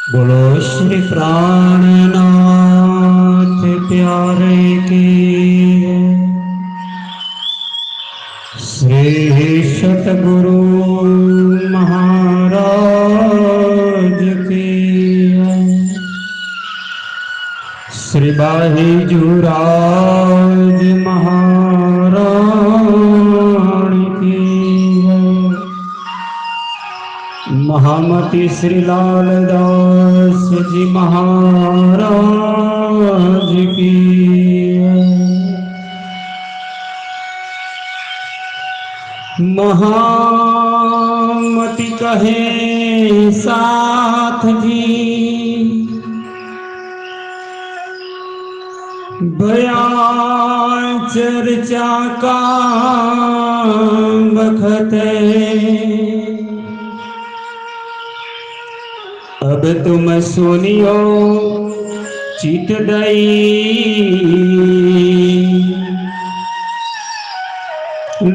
बोलो श्री प्राणनाथ प्यारे की श्री सतगुरु महाराज की श्री बाहीजुराज महारानी की महामती श्री लालदास जी महाराज की महामती कहे साथ जी बयान चर्चा का बखत अब तुम सुनियो चित दई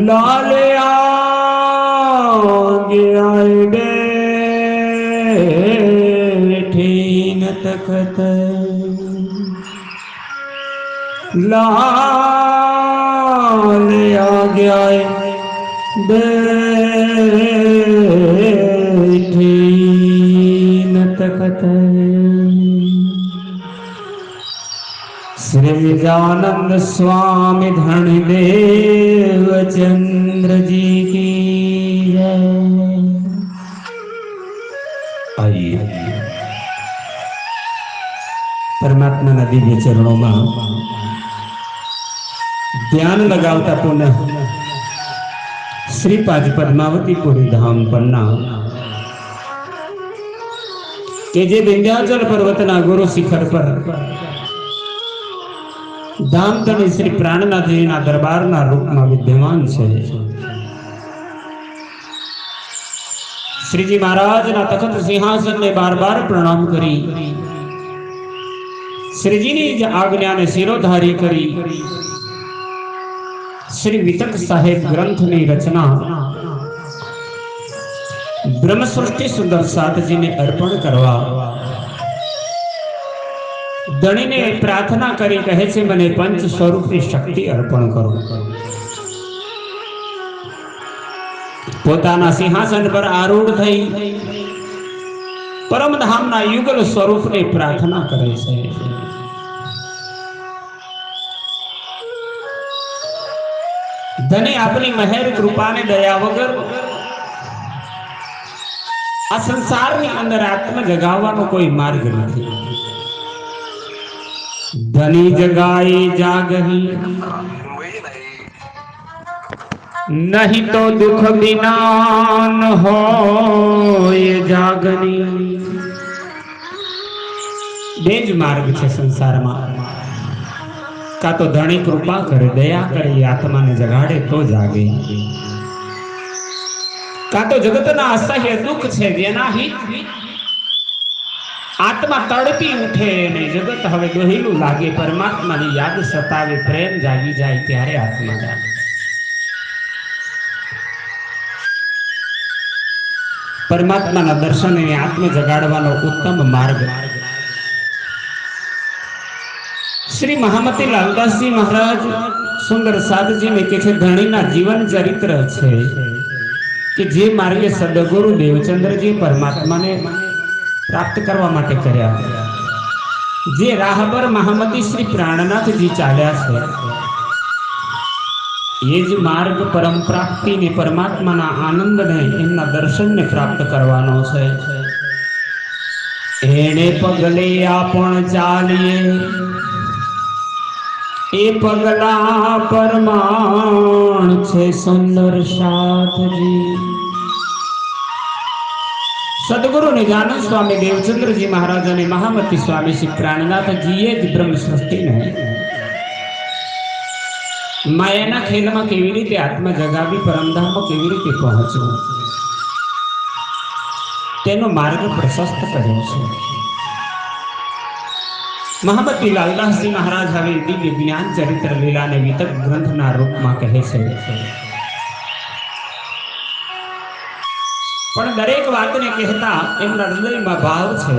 लाल आगे आए बैठे न तखत लाल आगे आए बैठे न तखत श्री विजानंद स्वामी धनदेव चंद्र जी की जय। आइए परमात्मा ना दिव्य चरणों में ध्यान लगावता पुनः श्रीपाद पद्मावती पुरी धाम पन्ना के जे विंध्याचल पर्वतना गुरु शिखर पर धाम तने श्री प्राणनाथ जी ना दरबार ना रूप में विद्यमान है। श्री जी महाराज ना तखत सिंहासन ने बार बार प्रणाम करी श्री जी ने आज्ञा ने शिरोधारी करी श्री वितक साहेब ग्रंथ ने रचना ब्रह्म सृष्टि सुंदर साथ जी ने अर्पण करवा धनी ने प्रार्थना करी कहे छे मने पंच स्वरूप की शक्ति अर्पण करो। पोताना सिंहासन पर आरूढ़ थई परम धाम ना युगल स्वरूप ने प्रार्थना करे छे। धनी अपनी मेहर कृपा ने दया वगर आ संसार ની અંદર આત્મ જગાવવાનો કોઈ માર્ગ નથી। धनी जगाई जागही नहीं तो दुख बिना न हो ये जागनी। बेज मार्ग छे संसार में का तो धनी कृपा करे दया करे आत्मा ने जगाड़े तो जागे का तो जगत ना असह्य दुख छे जेना ही आत्मा तड़पी उठे ने जगत हवे दोहिलू लागे परमात्मा ની યાદ સતાવે પ્રેમ જાગી જાય ત્યારે આત્મા જાગે। પરમાત્માના દર્શન અને આત્મ જગાડવાનો ઉત્તમ માર્ગ श्री महामती लालदास जी महाराज सुंदर साध जी ने कहे धनीना जीवन चरित्र है कि जे मार्गे सदगुरु देवचंद्र जी परमात्मा ने प्राप्त करवा माटे कर्या जे राह पर महामती श्री प्राणनाथ जी चाल्या छे ये ज मार्ग परम प्राप्ति ने परमात्मा ना आनंद ने एमना दर्शन ने प्राप्त करवानो छे। एणे पगले आपण चालीए ए पगला परमाण छे सुंदर साथ जी। सदगुरु निजानंद स्वामी देवचंद्र जी महाराज ने महामती स्वामी श्री प्राणनाथ जी ब्रह्म सृष्टि ने मायाना खेल में केवी रीते आत्मा जगावी परमधाम में केवी रीते पहोंचवू तेनो मार्ग प्रशस्त कर्यो छे। महामती लालदास जी महाराज हवे दिव्य ज्ञान चरित्र लीला ने वितक ग्रंथ ना रूप में कहे छे પણ દરેક વાતને કહેતા એમના હૃદયમાં ભાવ છે,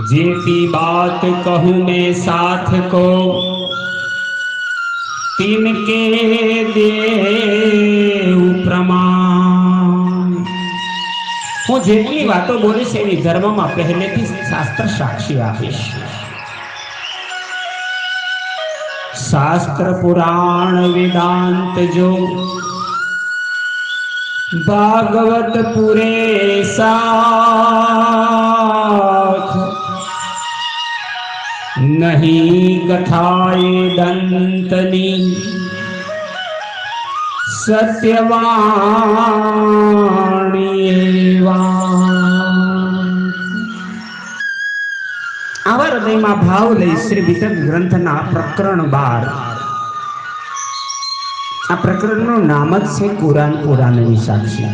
જેથી બાત કહું મેં સાથ કો तिनके देव प्रमाण। હું જેટલી વાતો બોલીશ એની ધર્મમાં પહેલેથી શાસ્ત્ર સાક્ષી આપીશ। शास्त्र पुराण वेदांत जो भागवत पुरे साख नहीं कथाए दंतनी सत्यवाणी आवा हृदय में भाव लई श्री वितक ग्रंथना प्रकरण 12 आ प्रकरण नाम ज छे कुरान पुराणनी साक्षी।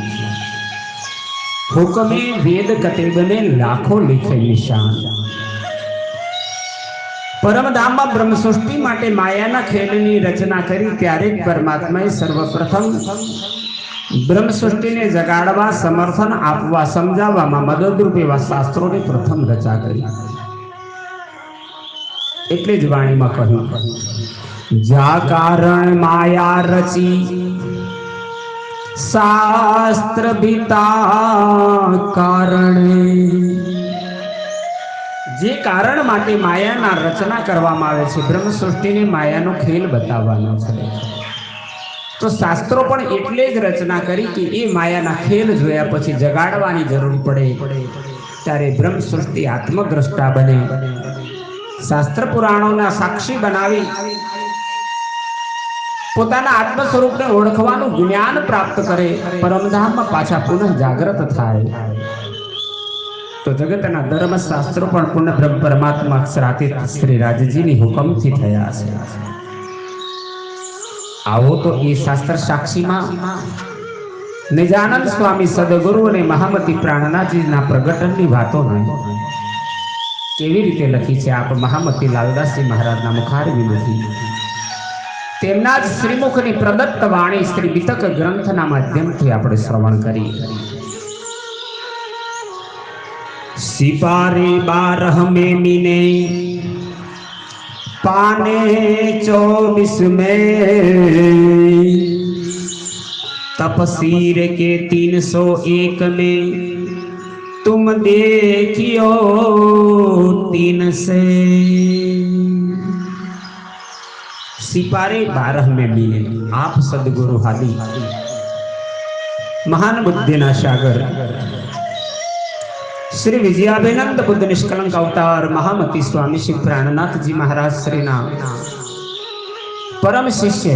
हुकमे वेद कतेबने लाखों लिखे निशान। परमधाम में ब्रह्म सृष्टि माटे मायाना खेलनी रचना करी त्यारे परमात्माए सर्वप्रथम ब्रह्म सृष्टि ने जगाड़वा समर्थन आपवा समजाववामां मददरूप एवा शास्त्रों ने प्रथम रचा करी। એટલે જ વાણીમાં કહ્યું, જા કારણ માયા રચી શાસ્ત્ર ભીતા કારણે। જે કારણ માટે માયાના રચના કરવામાં આવે છે, બ્રહ્મ સૃષ્ટિને માયાનો ખેલ બતાવવાનો છે, તો શાસ્ત્રો પણ એટલે જ રચના કરી કે એ માયાના ખેલ જોયા પછી જગાડવાની જરૂર પડે ત્યારે બ્રહ્મ સૃષ્ટિ આત્મદ્રષ્ટા બને। शास्त्र पुराणों ना साक्षी बनावी पोताना आत्म स्वरूप ने ओळखवानुं ज्ञान प्राप्त करे, परमधाम में पाछा पुनः जागृत थाय। तो जगतना धर्म शास्त्रो पण पुनः ब्रह्म परमात्मा अक्षरातीत श्री राजजीनी हुकमथी थया छे। आवो तो ई शास्त्र साक्षी में निजानंद स्वामी सदगुरु ने महामती प्राणनाथजी ना प्रगटननी वातो नहीं केवी रीते लखी छे। आप महामती लालदासजी महाराजना मुखारविंदथी तेमना ज श्रीमुखनी प्रदत्त वाणी श्री वितक ग्रंथना माध्यमथी आपणे श्रवण करीए। सिपारे 12 में मीने पाने 24 में तपसीर के 301 में तुम देखियो 3 से। सिपारे 12 में मिले आप सदगुरु हादी महान बुद्धिना सागर श्री विजयाभिनंद बुद्ध निष्कलंक अवतार महामती स्वामी श्री प्राणनाथ जी महाराज श्रीना परम शिष्य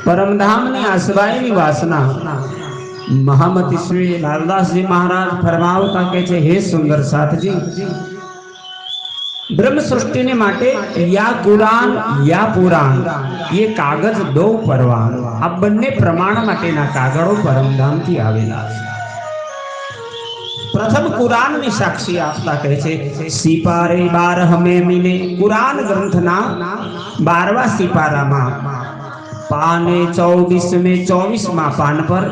परमधाम ने आसवायनी वासना महामती श्री लालदास जी महाराज फरमावता के छे, हे सुंदर साथ जी ब्रह्म सृष्टि ने माटे या कुरान या पुराण ये कागज 2 परवान आ बन्ने प्रमाण माटेना कागळो परमधाम थी आवेला छे। प्रथम कुरान ની साक्षी आपता कहे छे, सिपारे 12 में मीने कुरान ग्रंथना 12वा सिपारा में पाने 24 में 24 पान पर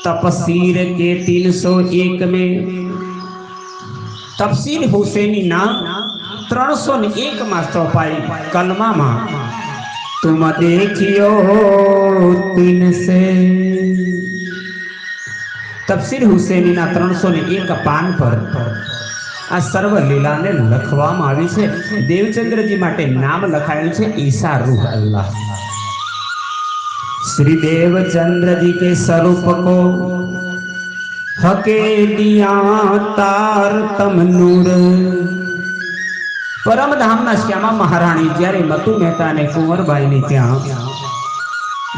तपसीर के 301 में तफसीर हुसैनी ना 301 में चौपाई कलमा में तुम देखियो 3 से। तफसीर हुसैनी ना 301 पान पर आ सर्व लीला ने लखवामां आवी छे। देवचंद्र जी माटे नाम लखायेलुं छे ईसा रूह अल्लाह। श्री देवचंद्र जी के स्वरूप को हके दिया तार तम नूर। परमधाम ना श्यामा महाराणी ज्यारे मतु मेहता ने कुंवरबाई ने त्या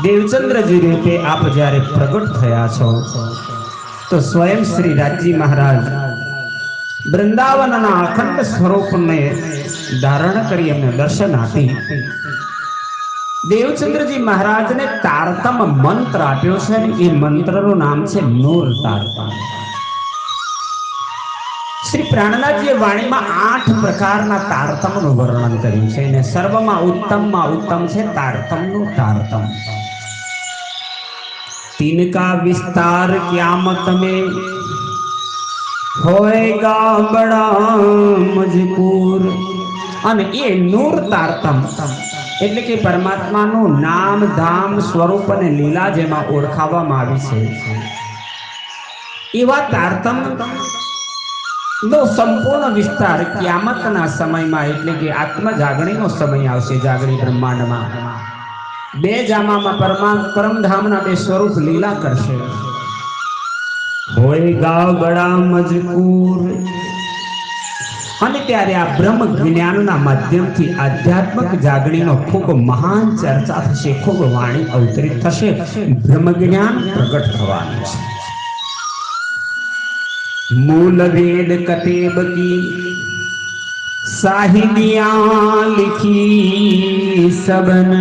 देवचंद्र जी रूपे आप ज्यारे प्रगट थया छो तो स्वयं श्री राजजी महाराज वृंदावन ना अखंड स्वरूप ने धारण करी अमने दर्शन आपी देवचंद्र जी महाराज ने तारतम मंत्र आप्यो छे। ए मंत्रनु नाम छे नूर तारतम। श्री प्राणनाथ जी वाणी में 8 प्रकारना तारतमनु वर्णन कर्युं छे ने सर्वमां उत्तम छे तारतमनु तारतम। तिनका विस्तार क्यामत में होएगा बड़ा मजबूर। અને એ નૂર તારતમ એટલે કે પરમાત્માનું નામ ધામ સ્વરૂપ અને લીલા જેમાં ઓળખાવવામાં આવી છે, એવા તારતમ નો સંપૂર્ણ વિસ્તાર ક્યામતના સમયમાં એટલે કે આત્મ જાગણીનો સમય આવશે. જાગણી બ્રહ્માંડમાં બે જામામાં પરમધામના બે સ્વરૂપ લીલા કરશે. હોયગા બડા મજકૂર. અને ત્યારે આ બ્રહ્મ જ્ઞાનના માધ્યમથી આધ્યાત્મિક જાગણીનો ખૂબ મહાન ચર્ચા થશે, ખૂબ વાણી અવતરિત થશે, બ્રહ્મ જ્ઞાન પ્રગટ થવાનું છે. मूल वेद कतेब की साहिदियां लिखी सबन.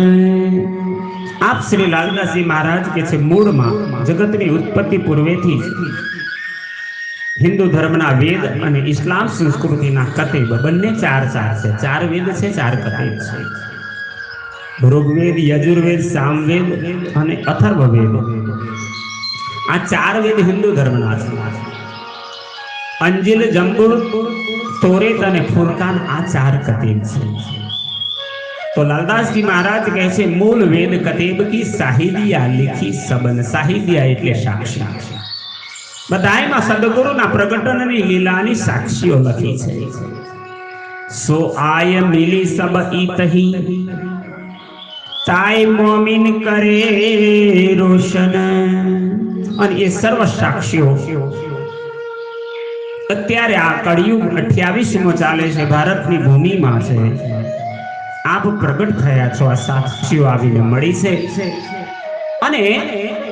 आप श्री लालदास जी महाराज के छे मूळમાં જગતની ઉત્પત્તિ પૂર્વેથી હિન્દુ ધર્મના વેદ અને ઇસ્લામ સંસ્કૃતિના કતેબ બંને ચાર છે. ચાર વેદ છે, ચાર કતેબ છે. ઋગ્વેદ, યજુર્વેદ, સામવેદ અને અથર્વવેદ. આ ચાર વેદ હિન્દુ ધર્મના છે. અંજિલ, જંબુર, તોરેત અને ફુરકાન આ ચાર કતેબ છે. તો લાલદાસજી મહારાજ કહે છે મૂળ વેદ કતેબ કી સાહિદિયા લીખી સબન. સાહિદિયા એટલે સાક્ષી. બધાયમાં સદગુરુના પ્રગટનની લીલાની સાક્ષીઓ લખી છે. સો આય મિલી સબ ઈતહી તાય મોમિન કરે રોશન. અને એ સર્વ સાક્ષીઓ અત્યારે આ કળિયુગ 28મો ચાલે છે, ભારતની ભૂમિમાં છે. આપ પ્રગટ થયા છો, આ સાક્ષીઓ આવીને મળી છે. અને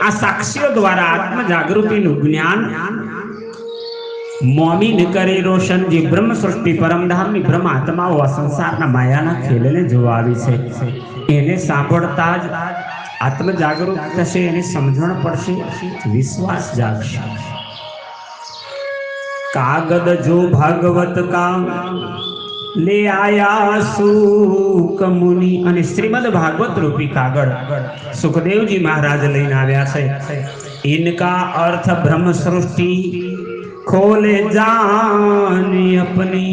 આ સાક્ષીઓ દ્વારા આત્મ જાગૃતિનું જ્ઞાન મોમીન કરે રોશન. જે બ્રહ્મ સૃષ્ટિ પરમધામની બ્રહ્મ આત્માઓ આ સંસારના માયાના ખેલને જોવા આવી છે, એને સાંભળતા જ આત્મ જાગૃત થશે, એની સમજણ પડશે, વિશ્વાસ જાગશે. कागद जो भागवत का ले आया सुक मुनि. અને શ્રીમદ ભાગવત રૂપી કાગળ સુખદેવજી મહારાજ લઈને આવ્યા છે. इनका अर्थ ब्रह्म सृष्टि खोले जानी अपनी.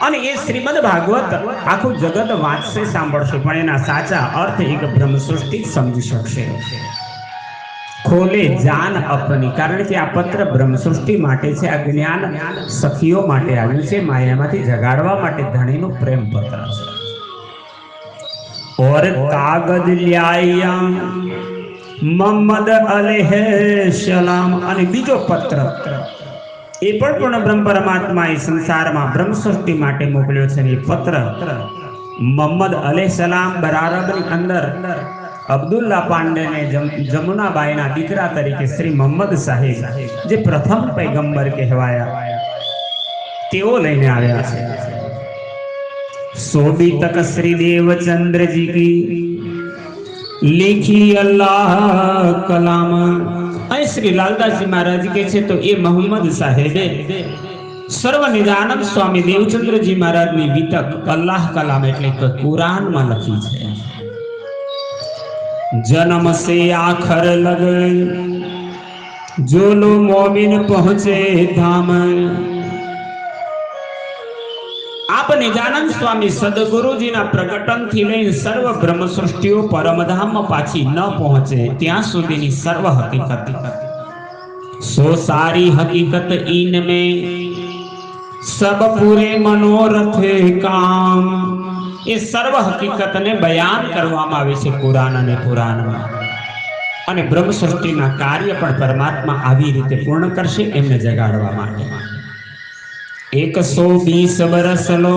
અને એ શ્રીમદ ભાગવત આખું જગત વાંચશે, સાંભળશે, પણ એના સાચા અર્થ એક બ્રહ્મ સૃષ્ટિ સમજી શકશે. ખોલે જાન અપની, કારણ કે આ પત્ર બ્રહ્મ સૃષ્ટિ માટે છે. આ જ્ઞાન સખીઓ માટે આવ્યું છે, માયામાંથી જગાડવા માટે ધણીનું પ્રેમ પત્ર છે. ઓર કાગજ લ્યાયા મોહમ્મદ અલૈહ સલામ. અને બીજો પત્ર એ પણ બ્રહ્મ પરમાત્મા એ સંસારમાં બ્રહ્મ સૃષ્ટિ માટે મોકલ્યો છે. એ પત્ર મોહમ્મદ અલૈહ સલામ બરાબરની અંદર અબ્દુલ્લા પાંડેને જમુનાબાઈના દીકરા તરીકે શ્રી મોહમ્મદ સાહેબ, જે પ્રથમ પૈગંબર કહેવાયા, તેઓ લઈને આવ્યા છે. સોબી તક શ્રી દેવચંદ્રજી કી लिखी अल्लाह कलाम। અહીં શ્રી લાલદાસજી મહારાજ કહે છે તો એ મોહમ્મદ સાહેબે સર્વ નિજાનંદ સ્વામી દેવચંદ્રજી મહારાજની વિતક અલ્લાહ કલામ એટલે કે કુરાનમાં લખી છે। जन्म से आखर लग जो लो मोमिन पहुंचे धाम। आप निजानंद स्वामी सदगुरुजीना प्रकटन थी लઈને सर्व ब्रह्म सृष्टिओ परमधाम में पाछी न पहुंचे ત્યાં સુધીની सर्व हकीकत सो सारी हकीकत इन में सब पूरे मनोरथ काम। ये सर्व हकीकत ने बयान करवामां आवे छे कुरान अने पुराण में। अने ब्रह्म सृष्टिना कार्य पण परमात्मा आवी रीते पूर्ण करशे एमने जगाडवा माटे। 120 बरस लो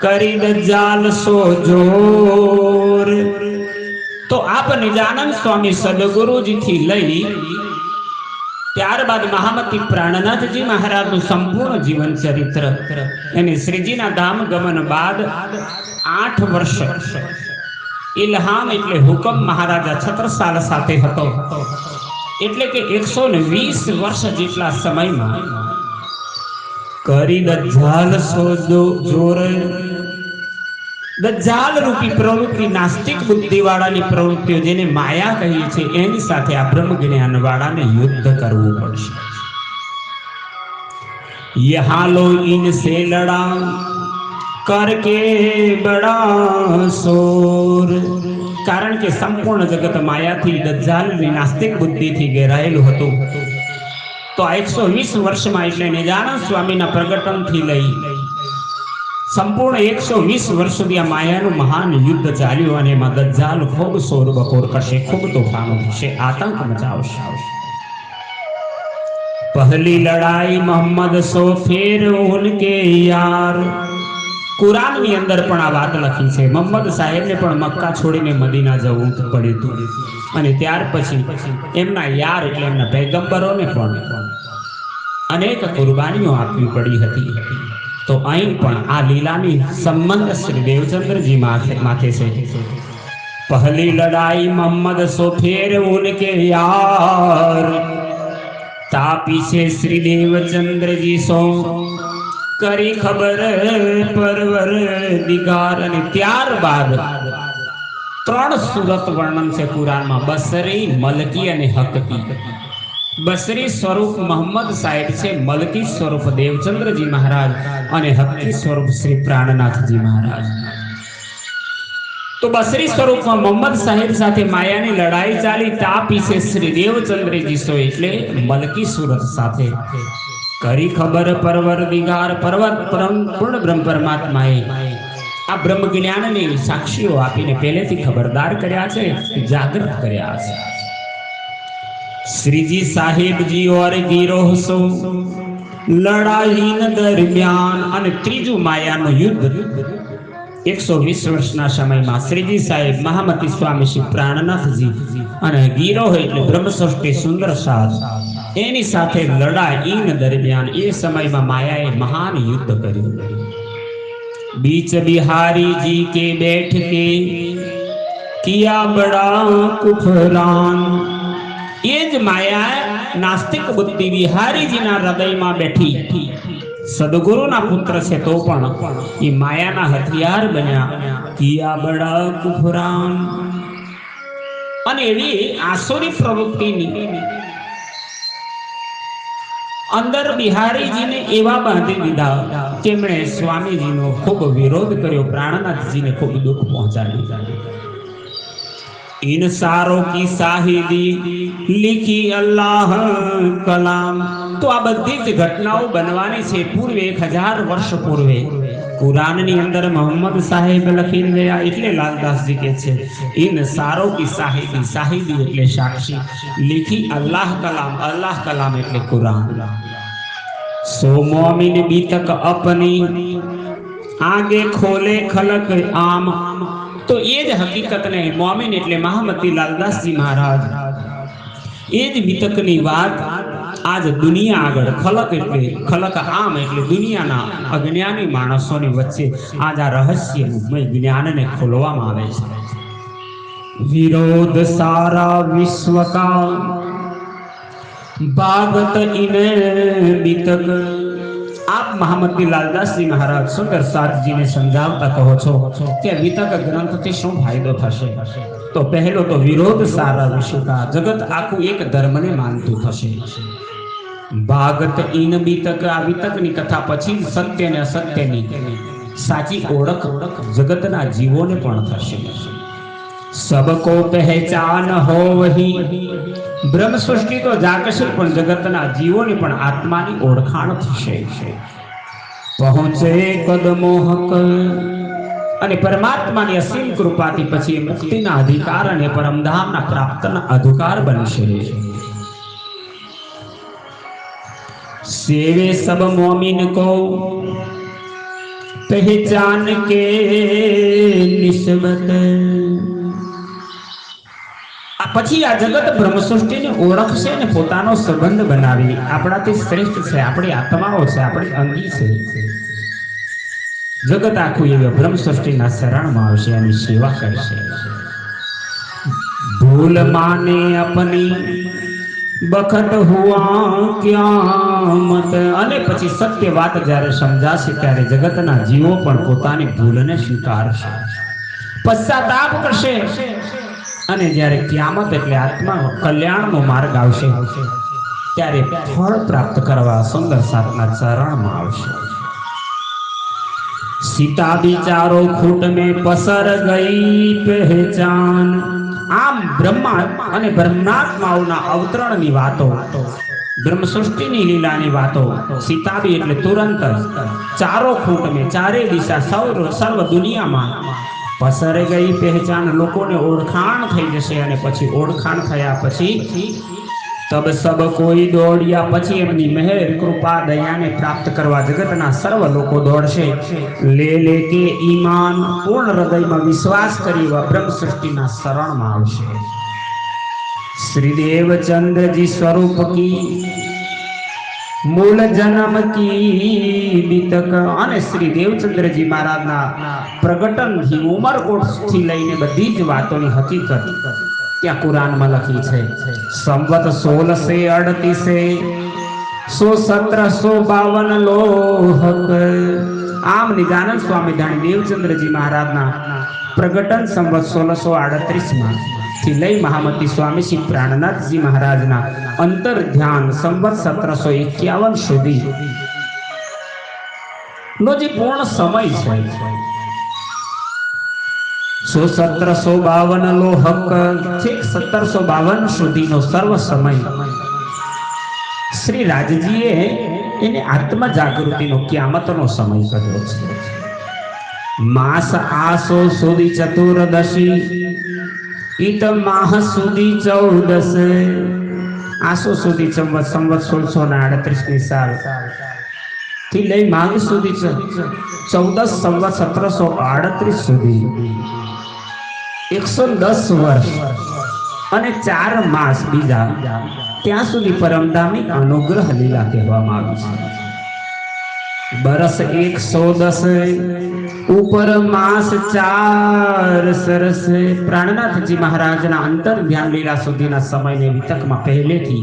करी दज्जाल सो जोर। तो आप निजानंद स्वामी सदगुरु जी थी लई ત્યારબાદ મહામતી પ્રાણનાથજી મહારાજનું સંપૂર્ણ જીવન ચરિત્ર અને શ્રીજીના ધામ ગમન બાદ 8 વર્ષ ઇલ્હામ એટલે હુકમ મહારાજા છત્રસાલ સાથે હતો, એટલે કે 120 વર્ષ જેટલા સમયમાં કરી દજ્જાલ સો જોર દજ્જાલ રૂપી પ્રવૃત્તિ, નાસ્તિક બુદ્ધિ વાળાની પ્રવૃત્તિઓ જેને માયા કહીએ છે, એની સાથે આ બ્રહ્મ જ્ઞાન વાળાને યુદ્ધ કરવું પડશે. યહાં લો ઇનસે લડા કરકે બડા શોર. કારણ કે સંપૂર્ણ જગત માયાથી, દજ્જાલની નાસ્તિક બુદ્ધિથી ઘેરાયેલું હતું. તો આ 120 વર્ષમાં એટલે નિજાનંદ સ્વામીના પ્રગટનથી લઈ સંપૂર્ણ 120 વર્ષ સુધી આ માયાનું મહાન યુદ્ધ ચાલ્યું અને એમાં દજ્જાલ ખૂબ શોર બકોર કરશે, ખૂબ તોફાનો થશે, આતંક મચાવશે. પહેલી લડાઈ મોહમ્મદ સો ફેર ઉનકે યાર. કુરાનની અંદર પણ આ વાત લખી છે. મોહમ્મદ સાહેબને પણ મક્કા છોડીને મદીના જવું પડ્યું હતું અને ત્યાર પછી એમના યાર એટલે એમના પૈગંબરોને પણ અનેક કુરબાનીઓ આપવી પડી હતી. તો અહીં પણ આ લીલાની સંબંધ શ્રી દેવચંદ્રજી માથે છે. પહેલી લડાઈ મોહમ્મદ સો ફેર ઉનકે યાર, તા પીછે શ્રી દેવચંદ્રજી સો કરી ખબર પરવર દિગાર. અને ત્યારબાદ 3 સુરત વર્ણન છે કુરાનમાં, બસરી, મલકી અને હકકી. બસરી સ્વરૂપ મોહમ્મદ સાહેબ છે, મલકી સ્વરૂપ દેવચંદ્રજી મહારાજ અને હકકી સ્વરૂપ શ્રી પ્રાણનાથજી મહારાજ. તો બસરી સ્વરૂપમાં મોહમ્મદ સાહેબ સાથે માયાની લડાઈ ચાલી. તા પીછે શ્રી દેવચંદ્રજી સો એટલે મલકી સુરત સાથે કરી ખબર પરવરદિગાર, પૂર્ણ બ્રહ્મ પરમાત્માએ આ બ્રહ્મ જ્ઞાનની સાક્ષીઓ આપીને પહેલેથી ખબરદાર કર્યા છે, જાગૃત કર્યા છે. શ્રીજી સાહેબજી ઓર ગીરોહ સો લડાઈ દરમિયાન. અને ત્રીજું માયાનું યુદ્ધ 120 વર્ષના સમયમાં શ્રીજી સાહેબ, મહામતી સ્વામી શ્રી પ્રાણનાથજી અને ગીરોહ એટલે બ્રહ્મસૃષ્ટિ સુંદર સાથ એની સાથે લડાઈ દરમિયાન એ સમયમાં માયાએ મહાન યુદ્ધ કર્યું. बीच बिहारी जी के बैठ के किया बड़ा कुफरान. ये ज माया नास्तिक बुद्धि बिहारी जी ना हृदय में बैठी, सदगुरु ना पुत्र से तो पण ये माया ना हथियार बन्या. किया बड़ा कुफरान. અને એવી આસુરી પ્રવૃત્તિની અંદર બિહારીજીને એવા બાંધી દીધા કે એમણે સ્વામીજીનો ખૂબ વિરોધ કર્યો, પ્રાણનાથજીને ખૂબ દુઃખ પહોંચાડ્યું. इन सारों की शाहिदी लिखी अल्लाह कलाम. तो आ बधी ज घटनाओं बनवानी छे पूर्वे 1000 वर्ष पूर्वे कुराननी अंदर मोहम्मद साहेब लखीने गया. એટલે લાલદાસજી કહે છે इन सारों की शाहिदी, शाहिदी એટલે સાક્ષી, लिखी अल्लाह कलाम, अल्लाह कलाम એટલે कुरान. सो मोमिन भी तक अपनी आगे खोले खलक आम. तो ये ज हकीकत ने मोमिन એટલે મહામતી લાલદાસજી મહારાજ એ જ વિતકની વાત આજ દુનિયા આગળ ખલક એટલે ખલક આમ એટલે દુનિયાના અજ્ઞાની માણસોની વચ્ચે આજ આ રહસ્યમય જ્ઞાનને ખોલવામાં આવે છે. વિરોધ સારા વિશ્વ કા ભાગત ઇને વિતક. आप महामती लालदासजी महाराज सुंदर साथ जी ने समझावता कहो छो कि वितक ग्रंथ थी शुं फायदो थशे. तो पहलो तो विरोध सारा विश्व का, जगत आखू एक धर्म ने मानतु थशे. भागत इन वितक, आ वितकनी कथा पछी सत्य ने असत्यनी साची ओळख जगतना जीवोने पण थशे. सबको पहचान हो वही. ब्रह्म सृष्टि तो जागશે પણ જગતના જીવોની પણ આત્માની ઓળખાણ થશે. પહોંચે કદમો હક. અને પરમાત્માની અસીમ કૃપાથી પછી મુક્તિના અધિકાર અને પરમધામના પ્રાપ્તના અધિકાર બનશે. સેવે સબ મોમિન કો પહેચાન કે નિસ્બત. પછી આ જગત બ્રહ્મ સૃષ્ટિની ઓળખશે ને પોતાનો સંબંધ બનાવી. આપણાથી શ્રેષ્ઠ છે, આપણી આત્માઓ છે, આપણી અંગી છે. જગત આખું એવા બ્રહ્મ સૃષ્ટિના શરણમાં આવશે, એની સેવા કરશે. ભૂલ માને અપની બખત હુઆ ક્યાં કિયામત અને પછી સત્ય વાત જ્યારે સમજાશે ત્યારે જગતના જીવો પણ પોતાની ભૂલને સ્વીકારશે, પશ્ચાતાપ કરશે અને જ્યારે કિયામત એટલે આત્મા કલ્યાણનો માર્ગ આવશે ત્યારે ફળ પ્રાપ્ત કરવા સુંદર સાતના ચરણમાં આવશે। सीता विचारो खूट में पसर गई पहचान। आम ब्रह्मा અને બ્રહ્માત્માઓના અવતરણની વાતો, બ્રહ્મ સૃષ્ટિની લીલાની વાતો સીતાબી એટલે તુરંત ચારો ખૂટ में ચારે દિશા સર્વ દુનિયામાં પસર ગઈ પહેચાન, લોકોને ઓળખાણ થઈ જશે અને પછી ઓળખાણ થયા પછી तब सब कोई दौड़िया पछी एमनी मेहर कृपा दया ने प्राप्त करवा जगतना सर्व लोको दौड़शे। ले लेके ईमान पूर्ण हृदय में विश्वास करी व ब्रह्म सृष्टि ना शरण में आवशे। श्री देवचंद्र जी स्वरूप की मूल जन्म की बीतक अने श्री देवचंद्र जी महाराज ना प्रगटन थी उमरकोट थी लईने बधी ज वातोनी हकीकत क्या कुरान में लखी है। संवत 1638 1752 लोहक। आम निजानंद स्वामी धाणी देवचंद्र जी महाराज ना प्रगटन संवत 1638 में थी लई महामती स्वामी श्री प्राणनाथ जी महाराज ना अंतर ध्यान संवत 1751 सुधी नो जी पूर्ण समय है। 1752 लोहक ठीक 1752 सुधी नो सर्व समय श्री राजजीए एने आत्म जागृति नो कियामत नो समय कर्यो छे। मास आसो सुधी चतुर्दशी इत माह सुधी 14 आसो सुधी संवत 1638 साल थी लई माघ सुधी 14 संवत 1738 सुधी 110 वर्ष અને 4 માસ બીજા ત્યાં સુધી પરમધામી અનુગ્રહ લીલા કહેવામાં આવી છે। બરસ 110 ઉપર માસ 4 સરસ। પ્રાણનાથજી મહારાજના અંતર ધ્યાન લીલા સુધીના સમયને વિતકમાં પહેલેથી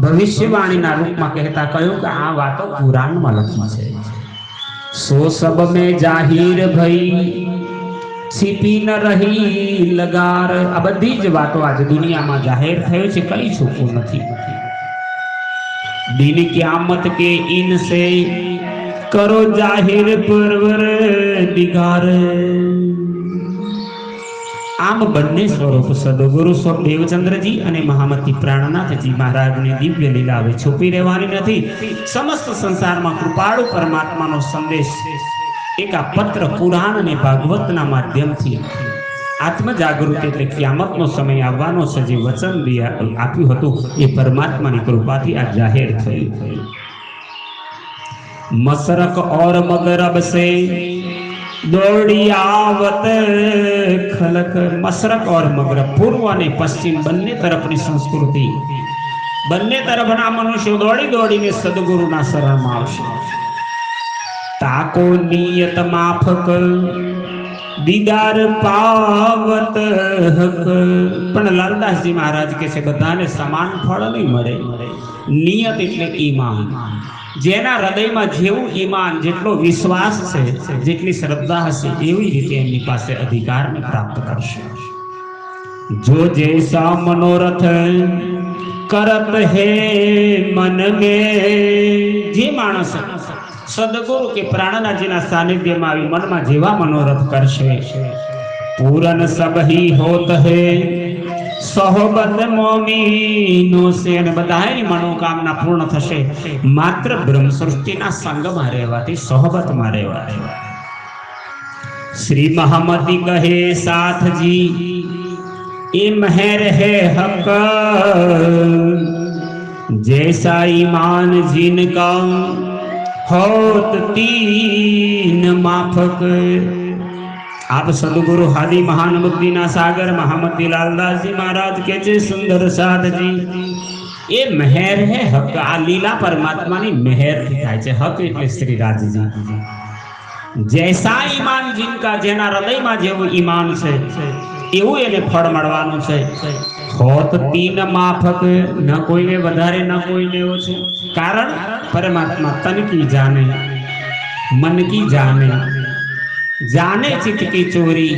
ભવિષ્યવાણીના રૂપમાં કહેતા કહ્યું કે આ વાતો પુરાણમાં લખી છે। સો સબ में जाहिर भई छिपी न रही लगार। आ बधी ज वातो आज दुनिया में जाहिर थयो छे, कई छुपू नथी। दिन क़यामत के इनसे करो जाहिर परवर दिगार। आम बन्ने स्वरूप सदगुरु स्व देवचंद्र जी अने महामती प्राणनाथ जी महाराज ने दिव्य लीला वे छुपी रहवानी नथी। समस्त संसार में कृपाळु परमात्मा नो संदेश एक आ पत्र पुराण ने भागवत ना माध्यम थी आत्म जागृति એટલે કિયામતનો સમય આવવાનો છે જે વચન આપ્યું હતું એ પરમાત્માની કૃપાથી આ જાહેર થયું। मशरक और मगरब से दौड़ी आवत खलक। मशरक और मगरब पूर्व और पश्चिम बन्ने तरफनी संस्कृति बन्ने तरफना मनुष्य दौड़ी दौड़ीने सद्गुरुना शरणमां आवशे। ताको नियत माफक दीदार पावत हक। पण लालदास जी महाराज के छे बधाने समान फल नहीं मळे। नियत एटले ईमान। जेना हृदय में जेवुं ईमान जेटलो विश्वास छे जेटली श्रद्धा हशे एवी रीते एमनी पासे अधिकार ने प्राप्त करशे। जो जैसा मनोरथ करत है मन में। जे माणस सदगुरु के प्राणनाथ जी ना सानिध्य में आवी मन में जेवा मनोरथ करशे पूरन सब ही होत है सोहबत मोमीनो से। ने बधाई मनोकामना पूर्ण थशे मात्र ब्रह्म सृष्टि ना संग में रहेवाथी सोहबत में रहेवाथी। श्री महामती कहे साथ जी ए मेहर है हक जैसा ईमान जिनका होत 3 माफक। आप सदगुरु हादी महानुभक्ति ना सागर महामती लालदास जी महाराज के चे सुंदर साथ जी ये मेहर है हक। आ लीला परमात्मा नी मेहर थी थाय छे। हक एटले श्री राज जी। जैसा ईमान जिनका जेना हृदय में जेवुं ईमान छे एवुं एने फळ मळवानुं छे। होत 3 माफक न कोईने वधारे न कोईने ओछुं। कारण परमात्मा तन की जाने, मन की जाने, जाने चित की चोरी,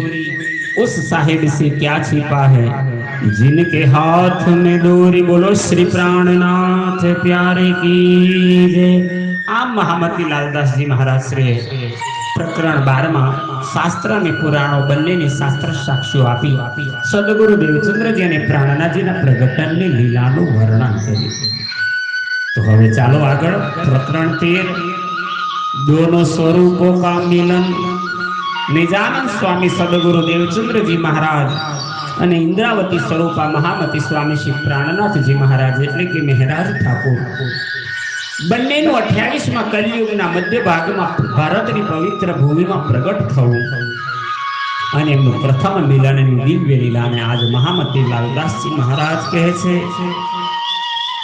उस साहिब से क्या छिपा है, जिनके हाथ में डोरी। बोलो श्री प्राणनाथ प्यारे की जय। आम महामती लालदास जी महाराज श्री प्रकरण 12 शास्त्र ने पुराणों बन्ने ने शास्त्र साक्ष्यों आपी सदगुरु देवचंद्रजी ने प्राणनाथजी ना प्रगटन ने लीलाનું વર્ણન કર્યું। तो હવે ચાલો આગળ પ્રકરણ 13 दोनों स्वरूपों का मिलन। निजानंद स्वामी सदगुरु देवचंद्रजी महाराज અને ઇન્દ્રાવતી સ્વરૂપા મહામતી સ્વામી શ્રી પ્રાણનાથજી મહારાજ એટલે કે મહેરાજ ઠાકોર બંનેનું 28મા કલિયુગના મધ્ય ભાગમાં ભારતની પવિત્ર ભૂમિમાં પ્રગટ થવું અને એમનું પ્રથમ મિલનની દિવ્ય લીલાને આજ મહામતી લાલદાસજી મહારાજ કહે છે।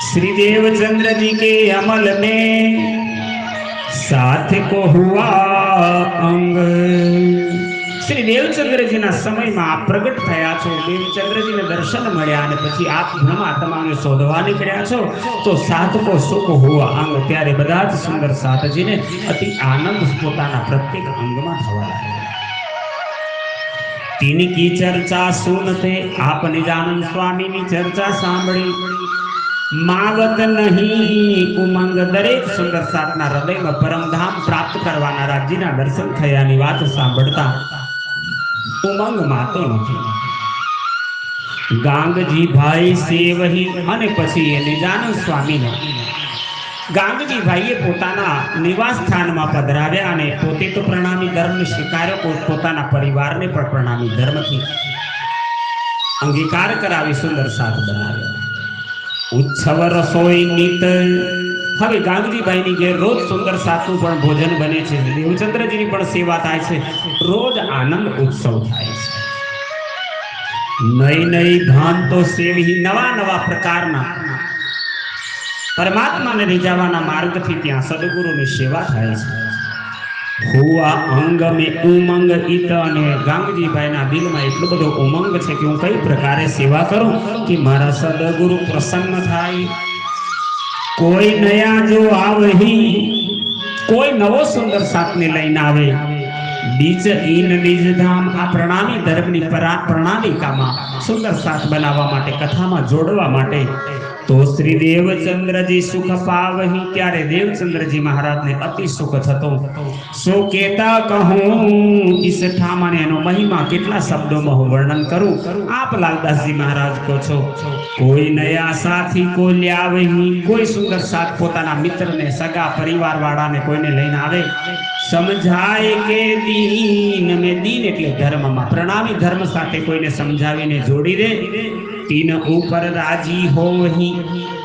श्री देवचंद्र जी के अमल में साथ को हुआ अंग। श्री देवचंद्र जी ना समय में आप प्रगट थया छो, देवचंद्र जी ने दर्शन मळ्या અને પછી આપ બ્રહ્માત્માને શોધવા નીકળ્યા છો તો સાત કો સુખ હુआ अंग। ત્યારે બધા જ સુંદર સાતજીને અતિ આનંદ પોતાના પ્રત્યેક અંગમાં થવા લાગ્યો। तिनकी चर्चा सुनते आप निजानंद स्वामी ની ચર્ચા સાંભળી मागत नहीं उमंग। दरेक सुंदर सातना हृदय में परमधाम प्राप्त करवाना राज्यना दर्शन थयानी वात सांभळता उमंग मातो नथी। गांगजी भाई सेवही अने पछी निजानंद स्वामी ने गांगजी भाईए पोताना निवास स्थान में पधराव्या अने पोते तो प्रणामी धर्म स्वीकार्यो, पोताना परिवार ने पण प्रणामी धर्म थी अंगीकार करावी सुंदर साथ बनाव्या। उत्सव रसोई नीत હવે ગાંગજીભાઈની ઘેર રોજ સુંદર સાતનું પણ ભોજન બને છે, દેવચંદ્રજીની પણ સેવા થાય છે, રોજ આનંદ ઉત્સવ થાય છે। નઈ નઈ ભાંતો સેવી નવા નવા પ્રકારના પરમાત્માને રીઝવવાના માર્ગથી ત્યાં સદગુરુની સેવા થાય છે। हुआ अंग में उमंग इत અને ગાંગજીભાઈના દિલમાં એટલો બધો ઉમંગ છે કે હું કઈ પ્રકારે સેવા કરું કે મારા સદગુરુ પ્રસન્ન થાય। કોઈ નયા જો આવહી કોઈ નવો સુંદર સાતને લઈને આવે બીજ ઈન નિજ ધામ। આ પ્રણામી ધર્મની પ્રણાલિકામાં સુંદર સાત બનાવવા માટે કથામાં જોડવા માટે तो श्री देवचंद्र जी सुख पावही। त्यारे देवचंद्र जी महाराज ने अति सुख थतो। सो केता कहूं इस ठामाने एनो महिमा केटला शब्दों में वर्णन करूं आप लालदास जी महाराज को छो। कोई नया साथी को ल्यावही कोई सुंदर साथ पोताना मित्र ने सगा परिवार वाला ने कोई ने लईने आवे समझाए के दीन में दीन एटले धर्म में प्रणामी धर्म साथे कोई ने समझावीने जोड़ी दे तीन ऊपर राजी होवही।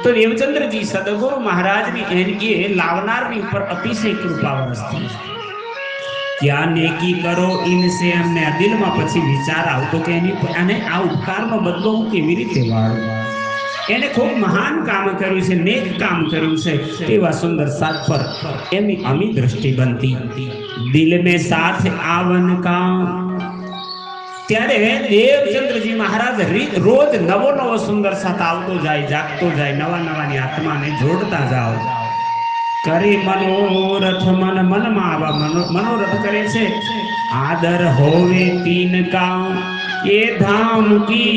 तो देवचंद्र जी सदगुरु महाराज ने एनके लावनारनी ऊपर अतिशय कृपा वरसती। क्या नेकी करो इनसे हमने दिल में પછી વિચાર આવતો કે એની અને આ ઉપકારનો બદલો હું કેવી રીતે વાળું। એને ખૂબ મહાન કામ કર્યું છે, નેક કામ કર્યું છે એવા સુંદર સાત પર એમની અમી દ્રષ્ટિ બનતી। દિલ में साथ आवन का ત્યારે દેવચંદ્રજી મહારાજ રોજ નવો નવો સુંદર સાથ આવતો જાય, જાગતો જાય, નવા નવાની આત્માને જોડતા જાઓ। કરે મનોરથ મન મનમાં આવા મનોરથ કરે છે। આદર હોવે તીન કા એ ધામ કી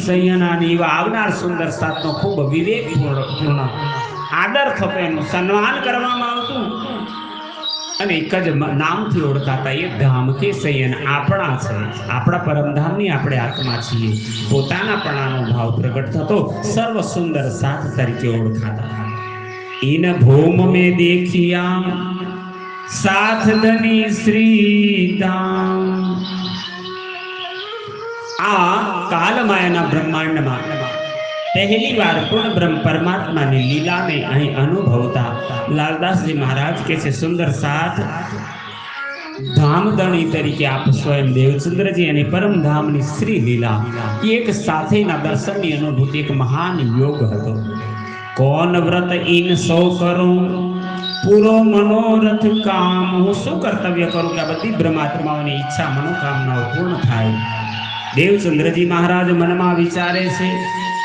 સયનાની આવનાર સુંદર સાથનો ખૂબ વિવેકપૂર્ણ આદર થતો, એનું સન્માન કરવામાં આવતું અને એક જ નામથી ઓળખાતા એ ધામ કે સયન આપણા છે, આપણા પરમધામની આપણે આત્મા છીએ। પોતાનાપણાનો ભાવ પ્રગટ થતો, સર્વ સુંદર સાથ તરીકે ઓળખાતા। इन भूम में देखिया साथ धनी श्री धाम। आ काल मायाना ब्रह्मांड में पहली बार पूर्ण ब्रह्म परमात्मा ने लीला में अहीं अनुभवता लालदास जी महाराज के से सुंदर साथ धामधनी तरीके आप स्वयं देवचंद्र जी અને પરમ ધામની શ્રી લીલા એક સાથેના દર્શનની અનુભૂતિ એક મહાન યોગ હતો। कौन व्रत इन सौ करूं पूरो मनोरथ काम। हूँ शू कर्तव्य करूं कि आ बधी ब्रह्मात्माओनी इच्छा मनोकामनाओ पूर्ण थाय। देवचंद्र जी महाराज मन में विचारे छे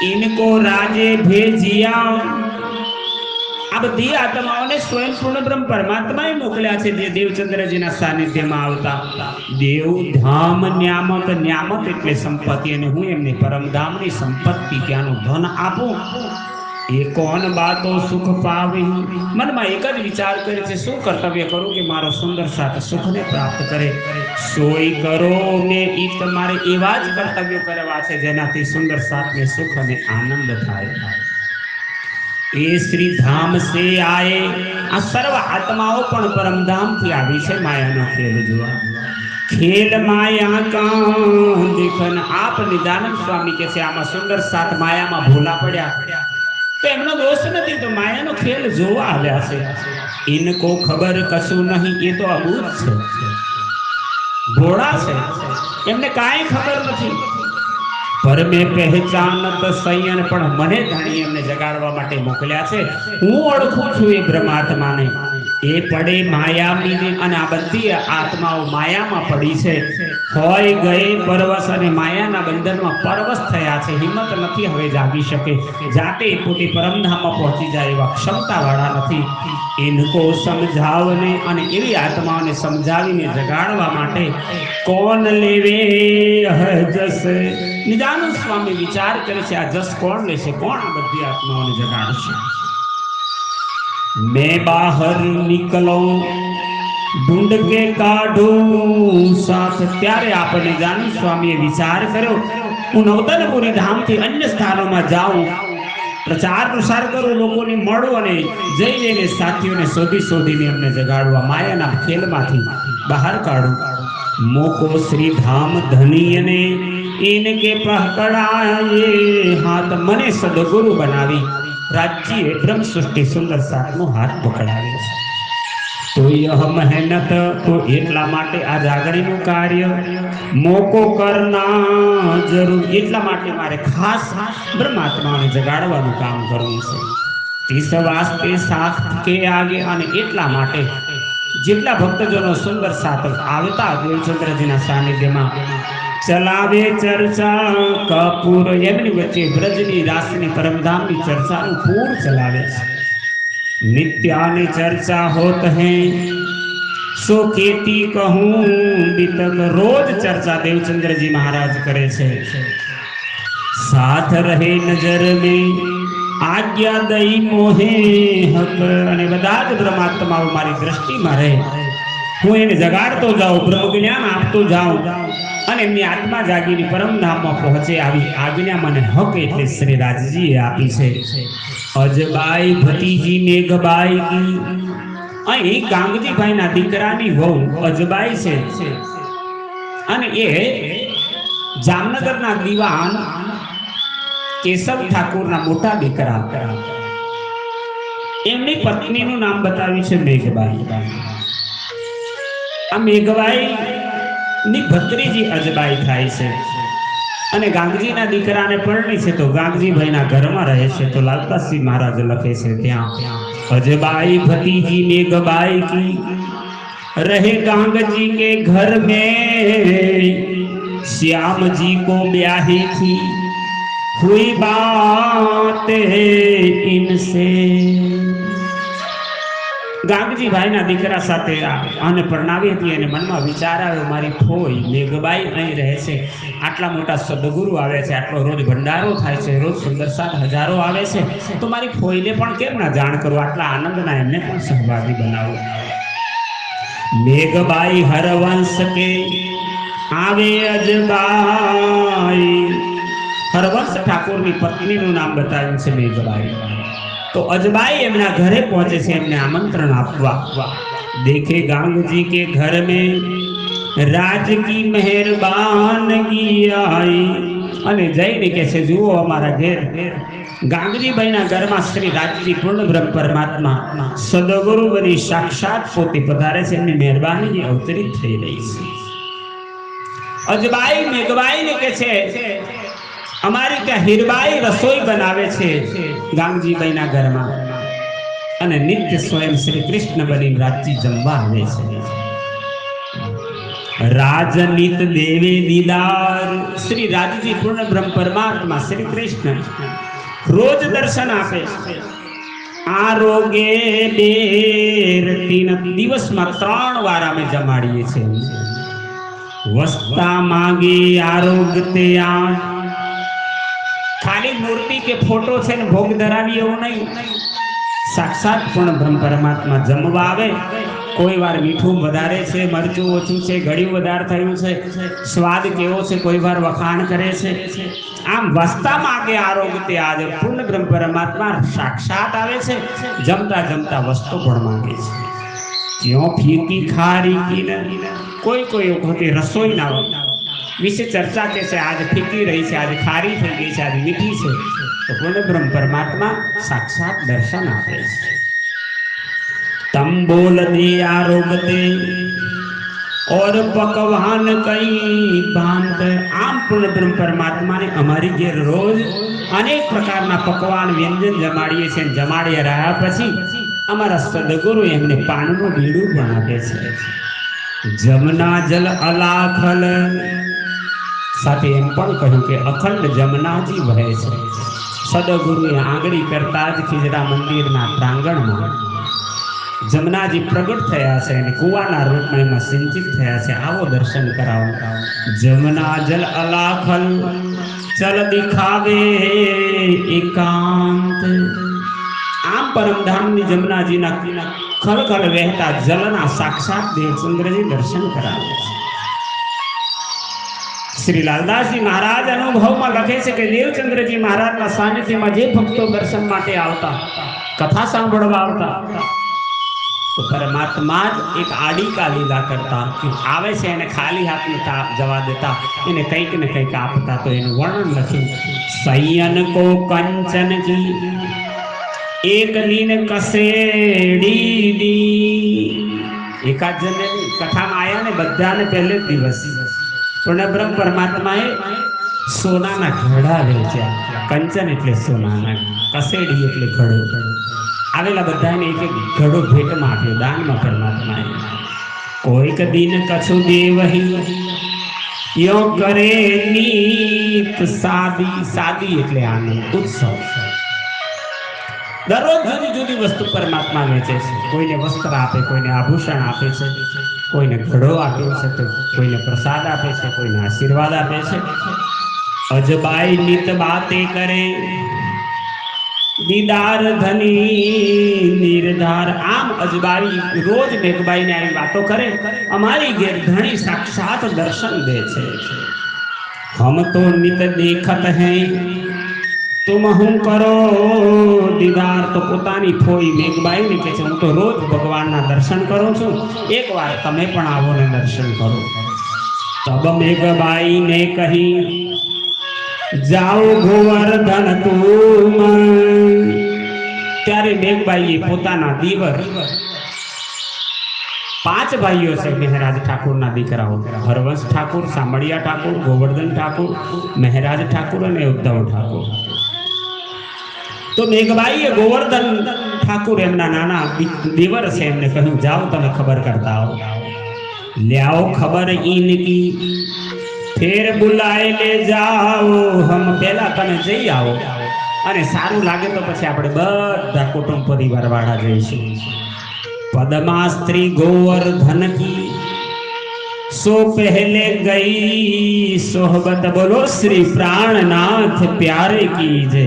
इनको राजे भेजिया આ બધી આત્માઓને સ્વયં પૂર્ણ બ્રહ્મ પરમાત્માએ મોકલ્યા છે, જે દેવચંદ્રજીના સાનિધ્યમાં આવતા. દેવ ધામ ન્યામક, ન્યામક એટલે સંપત્તિ, અને હું એમને પરમધામની સંપત્તિ, ત્યાંનું ધન આપું. એ કોણ બાતો સુખ પાવી, મનમાં એક જ વિચાર કરે છે, શું કર્તવ્ય કરું કે મારો સુંદર સાથ સુખને પ્રાપ્ત કરે. સોય કરો મેં ઈ તમારે એવા જ કર્તવ્યો કરવા છે જેનાથી સુંદર સાથને સુખ અને આનંદ થાય. એ શ્રી ધામ સે આયે, આ સર્વ આત્માઓ પણ પરમધામ થી આવી છે માયાનો ખેલ જોવા. ખેલ માયા કા દેખન, આપ નિદાનંદ સ્વામી કે છે આમાં સુંદર સાથ માયામાં ભૂલા પડ્યા, તો એમનો દોષ નથી, તો માયાનો ખેલ જોવા આવ્યા છે. ઇનકો ખબર કશું નહીં, એ તો અબૂઝ છે, ભોળા છે, એમને કાંઈ ખબર નથી. પર મેં પહેચાનત સૈયન, પણ મને જાણી એમને જગાડવા માટે મોકલ્યા છે. હું ઓળખું છું એ બ્રહ્માત્માને. એ પડે માયામી, અને આ બધી આત્માઓ માયામાં પડી છે. હોય ગયે પરવશ, અને માયાના બંધનમાં પરવશ થયા છે, હિંમત નથી હવે જાગી શકે, જાતે પોતે પરમધામમાં પહોંચી જાય એવા ક્ષમતા વાળા નથી. ઇનકો સમજાવને, અને એવી આત્માઓને સમજાવીને જગાડવા માટે કોણ લેવે જસ. નિદાનંદ સ્વામી વિચાર કરે છે, આ જસ કોણ લેશે, કોણ આ બધી આત્માઓને જગાડશે. मैं बाहर निकलो ढूंढ के काढूं साथ, ત્યારે આપણે નિદાનંદ સ્વામીએ વિચાર કર્યો, હું નવતનપુરી ધામથી અન્ય સ્થાનોમાં જાઉં, પ્રચાર પ્રસાર કરું, લોકોને મળું, અને જઈ જઈને સાથીઓને શોધીને એમને જગાડવા, માયાના ખેલમાંથી બહાર કાઢું. મોકો શ્રી ધામ ધનીયને ઇનકે પકડાયે હાથ, મને સદગુરુ બનાવી રાજ્ય બ્રહ્મ સૃષ્ટિ સુંદર સાથનો હાથ પકડાવે છે. તો યહ મહેનત, તો એટલા માટે આ જાગણીનું કાર્ય મોકો કરના જરૂર, એટલા માટે મારે ખાસ બ્રહ્માત્માને જગાડવાનું કામ કરવું છે. ઇસ વાસ્તે સાથ કે આગે, અને એટલા માટે જેટલા ભક્તજનો સુંદર સાથ આવતા દેવચંદ્રજીના સાનિધ્યમાં ચલાવે ચર્ચા કપૂર, એમની વચ્ચે બ્રજની રાસની પરમધામની ચર્ચાનું પૂર ચલાવે છે. નિત્યાની ચર્ચા હોત હૈ સો કેતી કહું બીતક, રોજ ચર્ચા દેવચંદ્રજી મહારાજ કરે છે. સાથ રહે નજર મેં આજ્ઞા દઈ મોહે હક, અને બધા જ બ્રહ્માત્માઓ મારી દ્રષ્ટિમાં રહે, હું એને જગાડતો જાઉં, બ્રહ્મ જ્ઞાન આપતો જાઉં, અને એમની આત્મા જાગીને પરમધામમાં પહોંચે, આવી આજ્ઞા મને હક એટલે શ્રી રાજજીએ આપી છે. અજબાઈ ભતીજી મેઘબાઈ કી, અહીં ગાંગજીભાઈના દીકરાની વહુ અજબાઈ છે, અને એ જામનગરના દીવાન કેશવ ઠાકોરના મોટા દીકરા, એમની પત્નીનું નામ બતાવ્યું છે મેઘબાઈ. આ મેઘબાઈ ની ભત્રીજી અજબાઈ થાય છે, અને ગાંગજીના દીકરાને પરણી છે, તો ગાંગજીભાઈના ઘરમાં રહે છે. તો લાલદાસજી મહારાજ લખે છે ત્યાં, અજબાઈ ભતીજી મેઘબાઈ કી રહે गांगजी के घर में श्याम जी को ब्याही थी हुई बात इनसे। ગાંગજી ભાઈના દીકરા સાથે આને પરણાવી હતી અને મનમાં વિચાર આવ્યો મારી ફોઈ મેઘબાઈ અહીં રહે છે, આટલા મોટા સદગુરુ આવે છે, આટલો રોજ ભંડારો થાય છે, રોજ સુંદર સાત હજારો આવે છે, તો મારી ફોઈને પણ કેમ ના જાણ કરું, આટલા આનંદના એમને પણ સહભાગી બનાવું। મેઘબાઈ હરવંશ કે આવે અજબાઈ, હરવંશ ઠાકોરની પત્નીનું નામ બતાવ્યું છે મેઘબાઈ। तो अजबाई एमना घरे पहुंचे से एमने आमंत्रण आपवा। देखे गांगजी के घर में राज की मेहरबानगी आई अने जईने के से जुओ हमारा घेर गांगजी भाईना घरमां श्री राजजी पूर्ण ब्रह्म परमात्मा सदगुरु बनी साक्षात पोते पधारे से एमनी मेहरबानी अवतरित थई रही छे। अजबाई मेघबाई ने के छे અમારી ત્યાં હીરબાઈ રસોઈ બનાવે છે ગાંગજીબાઈના ઘરમાં અને નિત્ય સ્વયં શ્રી કૃષ્ણ બની રાજજી જમવા આવે છે। રાજનીત દેવે દીદાર શ્રી રાજજી પૂર્ણ બ્રહ્મ પરમાત્મા શ્રી કૃષ્ણ રોજ દર્શન આપે છે આરોગે બેર 3 દિવસમાં 3 વાર અમે જમાડીએ છીએ. વસ્તા માગે આરોગતે આ ખાલી મૂર્તિ કે ફોટો છે ને ભોગ ધરાવી એવું નહીં. સાક્ષાત પણ બ્રહ્મ પરમાત્મા જમવા આવે. કોઈ વાર મીઠું વધારે છે, મરચું ઓછું છે, ગળ્યું વધારે થયું છે, સ્વાદ કેવો છે, કોઈ વાર વખાણ કરે છે. આમ વસ્તા માગે આરોગતે આજે પૂર્ણ બ્રહ્મ પરમાત્મા સાક્ષાત આવે છે. જમતા જમતા વસ્તુ પણ માંગે છે. ક્यों ફીકી ખારી કી કોઈ વખતે રસોઈના વિશે ચર્ચા કે છે આજ ફીકી રહી છે, આજ ખારી થઈ ગઈ છે, આજ મીઠી છે. તો પૂર્ણ બ્રહ્મ પરમાત્મા સાક્ષાત દર્શન આપે છે. તમ બોલ દે આરોગતે और पकवान कई भांत. आम पूर्ण ब्रह्म परमात्मा ने અમારી ઘેર રોજ અનેક પ્રકારના પકવાન વ્યંજન જમાડીએ છે. જમાડી રહ્યા પછી અમારા સદગુરુ એમને પાનનું બીડું પણ આપે છે. જમના જલ અલાખલ સાથે એમ પણ કહ્યું કે અખંડ જમનાજી વહે છે. સદગુરુએ આંગળી કરતા જ ખીજડા મંદિરના પ્રાંગણમાં જમનાજી પ્રગટ થયા છે અને કુવાના રૂપમાં એમાં સિંચિત થયા છે. આવો દર્શન કરાવો. જમના જલ અલાખલ ચલ દિખાવે એકાંત. આમ પરમધામની જમનાજીના ખળખળ વહેતા જલના સાક્ષાત દેવચંદ્રજી દર્શન કરાવે છે. શ્રી લાલદાસજી મહારાજ અનુભવમાં લખે છે કે દેવચંદ્રજી મહારાજના સાનિધ્યમાં જે ભક્તો દર્શન માટે આવતા, કથા સાંભળવા આવતા, તો પરમાત્મા જ એક આડીકા લીલા કરતા. આવે છે એને ખાલી હાથ જવા દેતા, એને કંઈક ને કંઈક આપતા. તો એનું વર્ણન લખ્યું. સૈયન કો કંચન કી એક લીન કસેડી દી. એકાદ જણને કથામાં આવ્યા ને બધાને પહેલે જ દિવસ પૂર્ણ બ્રહ્મ પરમાત્માએ સોનાના ઘડા વેચ્યા. કંચન એટલે સોનાના, કસેડી એટલે ઘડો. આવેલા બધાને એક એક ઘડો ભેટમાં આપ્યો દાનમાં પરમાત્માએ. કોઈક દિન કછું દેવહી યો કરે નીત સાદી. સાદી એટલે આનંદ, ઉત્સવ. દરરોજ જુદી જુદી વસ્તુ પરમાત્મા વેચે છે. કોઈને વસ્ત્ર આપે, કોઈને આભૂષણ આપે છે, કોઈને ઘડો આપ્યો છે, તો કોઈને પ્રસાદ આપે છે, કોઈને આશીર્વાદ આપે છે. અજબાઈ નિત બાતે કરે દીદાર ધની નિર્ધાર. આમ અજબાઈ રોજ મેઘબાઈને આવી વાતો કરે. અમારી ઘેર ધણી સાક્ષાત દર્શન દે છે. હમ તો નિત દેખત હૈ તુમ હું કરો દીદાર. તો પોતાની ફોઈ મેઘબાઈને કહે છે હું તો રોજ ભગવાનના દર્શન કરું છું, એકવાર તમે પણ આવો ને દર્શન કરો. તબ મેઘબાઈને કહી જાઓ ગોવર્ધન તુમ. ત્યારે મેઘબાઈએ પોતાના દીવર, 5 ભાઈઓ છે મહેરાજ ઠાકોરના દીકરાઓ, હરવંશ ઠાકોર, સામળિયા ઠાકોર, ગોવર્ધન ઠાકોર, મહેરાજ ઠાકોર અને ઉદ્ધવ ઠાકોર. તો મેઘબાઈએ ગોવર્ધન ઠાકોર એમના નાના દીવર છે એમને કહ્યું જાઓ તમે ખબર કરતા આવો, લ્યાઓ ખબર ઇનકી ફેર બુલાય લે જાઓ. હમ પહેલા તમે જઈ આવો અને સારું લાગે તો પછી આપણે બધા કુટુંબ પરિવાર વાળા જઈશું. પદમા સ્ત્રી ગોવર્ધન કી સો પહેલે ગઈ સોહબત. બોલો શ્રી પ્રાણનાથ પ્યારે કી જય.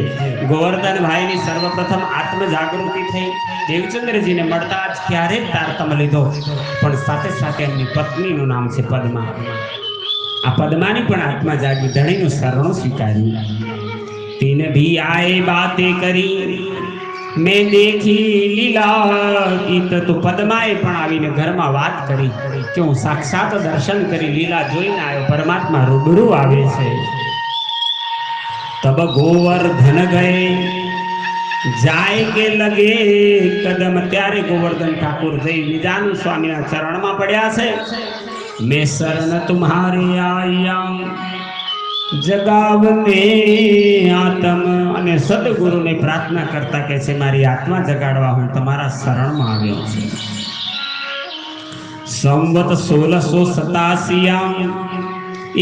ગોવર્ધન ભાઈની સર્વપ્રથમ આત્મ જાગૃતિ થઈ. દેવચંદ્રજીને મળતા જ ક્યારે તારતમ લીધો, પણ સાથે સાથે એમની પત્નીનું નામ છે પદ્મા. આ પદ્માની પણ આત્મા જાગી, ધણીનું શરણું સ્વીકાર્યું. તીને ભી આએ બાતે કરી મેં દેખી લીલા ગીત. તો પદ્માએ પણ આવીને ઘરમાં વાત કરી કે હું સાક્ષાત દર્શન કરી લીલા જોઈને આવ્યો. પરમાત્મા રૂબરૂ આવે છે. તબ ગોવર્ધન ગયે જાય કે લગે કદમ. ત્યારે ગોવર્ધન ઠાકોર જઈ નિજાનંદ સ્વામીના ચરણમાં પડ્યા છે. મેં શરણ તુમ્હારે આયા જગાવને આત્મ. અને સદગુરુને પ્રાર્થના કરતા કે છે મારી આત્મા જગાડવા હું તમારા શરણમાં આવ્યો છું. સંવત 1687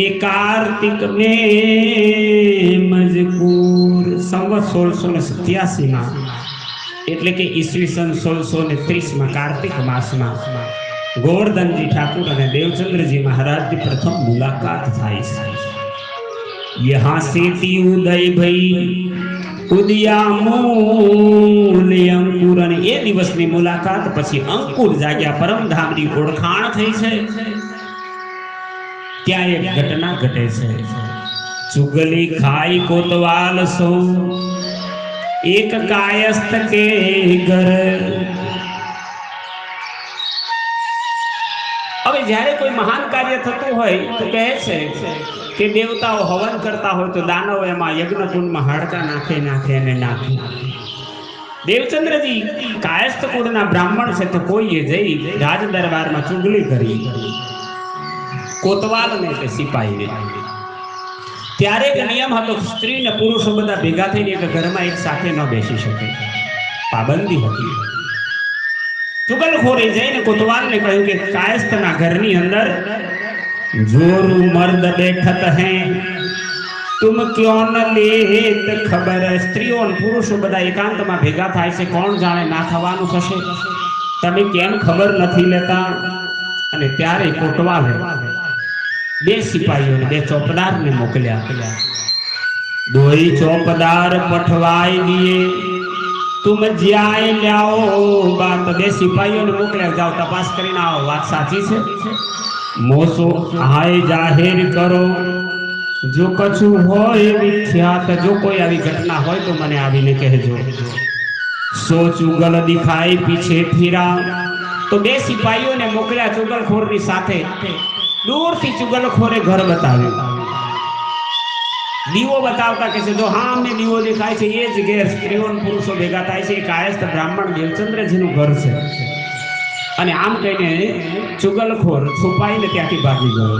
એ કાર્તિક મેં મજકૂર. સંવત 1687 માં એટલે કે ઈસવીસન 1630 કાર્તિક માસમાં ગોવર્ધનજી ઠાकुर અને દેવચંદ્રજી મહારાજની પ્રથમ મુલાકાત થાય છે. યહાં સે ઉદય ભઈ ઉદયામૂલ અંકુર, અને એ દિવસની મુલાકાત પછી અંકુર જાગ્યા, પરમધામની ઓળખાણ થઈ છે. ત્યાં એક ઘટના ઘટે છે. ચુગલી ખાઈ કોતવાલ સો એક કાયસ્થ કે ઘર. હવે જ્યારે કોઈ મહાન કાર્ય થતું હોય તો કહે છે કે દેવતાઓ હવન કરતા હોય તો દાનવો એમાં યજ્ઞકુંડમાં હાડકા નાખે દેવચંદ્રજી કાયસ્થ કુળના બ્રાહ્મણ છે તો કોઈએ જઈ રાજ દરબારમાં ચુગલી કરી કોતવાલને કે સિપાહીને. ત્યારે એક નિયમ હતો, સ્ત્રી ને પુરુષો બધા ભેગા થઈને એક ઘરમાં એક સાથે ન બેસી શકે, પાબંદી હતી. ચુગલખોરે જઈને કોતવાલને કહ્યું કે કાયસ્થના ઘરની અંદર જોરું મર્દ બેઠત હૈ, તુમ ક્યો ન લેત ખબર. સ્ત્રીઓ અને પુરુષો બધા એકાંતમાં ભેગા થાય છે, કોણ જાણે ના થવાનું થશે, તમે કેમ ખબર નથી લેતા? અને ત્યારે કોતવાલે બે સિપાહીઓને, બે ચોપદારને મોકલ્યા. દોઈ ચોપદાર પઠવાઈ દિए, તુમ જ્યાય લ્યાઓ બાત. બે સિપાહીઓને મોકલ્યા, જાઓ તપાસ કરીને આવો, વાત સાચી છે. મોસો હાય જાહેર કરો, જો કછું હોય વિખ્યાત, જો કોઈ આવી ઘટના હોય તો મને આવીને કહેજો. સો ચુગલ દિખાઈ પીછે ફીરા, તો બે સિપાહીઓને મોકલ્યા ચુગલખોરની સાથે. દૂરથી ચુગલખોરે ઘર બતાવ્યું, દીવો બતાવતા કે છે જો હા અમને દીવો દેખાય છે, એ જ ઘેર સ્ત્રીઓ અને પુરુષો ભેગા થાય છે, એ કાયસ્થ બ્રાહ્મણ દેવચંદ્રજીનું ઘર છે. અને આમ કહીને ચુગલખોર છુપાઈને ત્યાંથી ભાગી ગયો.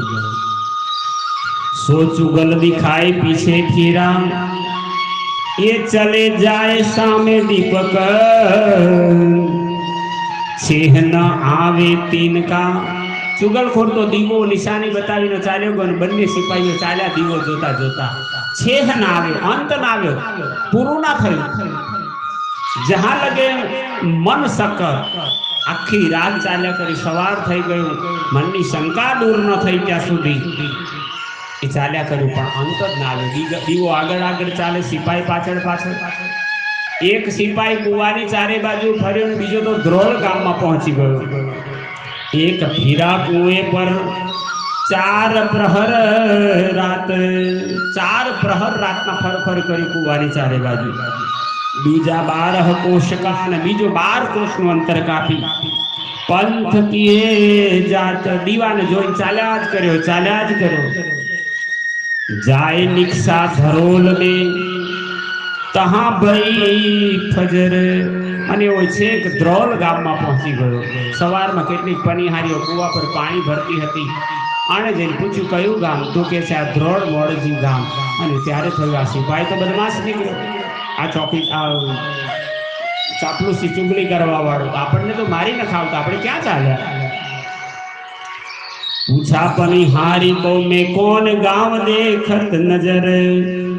સો ચુગલ દિખાઈ પીછે ફીરા, એ ચલે જાય સામે દીપક, છેહ ન આવે તીનકા. ચુગલખોર તો દીવો નિશાની બતાવીને ચાલ્યો ગયો, બંને સિપાહીઓ ચાલ્યા દીવો જોતા જોતા. છેહ ના આવ્યો, અંત ના આવ્યો, પૂરું ના થયું. જહાં લગે મન સક, આખી રાત ચાલ્યા કરી, સવાર થઈ ગયું, મનની શંકા દૂર ન થઈ ત્યાં સુધી એ ચાલ્યા કર્યું, પણ અંત જ ના આવ્યો. દીવો આગળ આગળ ચાલે, સિપાહી પાછળ પાછળ. એક સિપાહી કુવાની ચારે બાજુ ફર્યો, બીજો તો ધ્રોલ ગામમાં પહોંચી ગયો. એક ફીરા કુએ પર 4 પ્રહર રાત, 4 પ્રહર રાતના ફરફર કરી કુવાની ચારે બાજુ. બીજા 12 કોષ કા, અને બીજો 12 કોષનું અંતર કાપી. પંથ કીએ જાત, દીવાને જોઈને ચાલ્યા જ કર્યો. જાય નિક્ષા ધરોલ में, તહાં ભઈ ફજર. અને એવો છેક ધ્રોલ ગામમાં પહોંચી ગયો. સવારમાં કેટલીક પનિહારીઓ કુવા પર પાણી ભરતી હતી. આણે જઈને પૂછ્યું કયું ગામ? તો કે છે આ ધ્રોળ મોડજી ગામ. અને ત્યારે થયું આ સિપાહી તો બદમાશ નીકળ્યો, આ ચોકી આ ચાપલુસી ચુગલી કરવા વાળો, આપણને તો મારી ન ખાવતા, આપણે ક્યાં ચાલ્યા? પૂછા પનિહારી કો મેં કોણ ગામ દેખત નજર.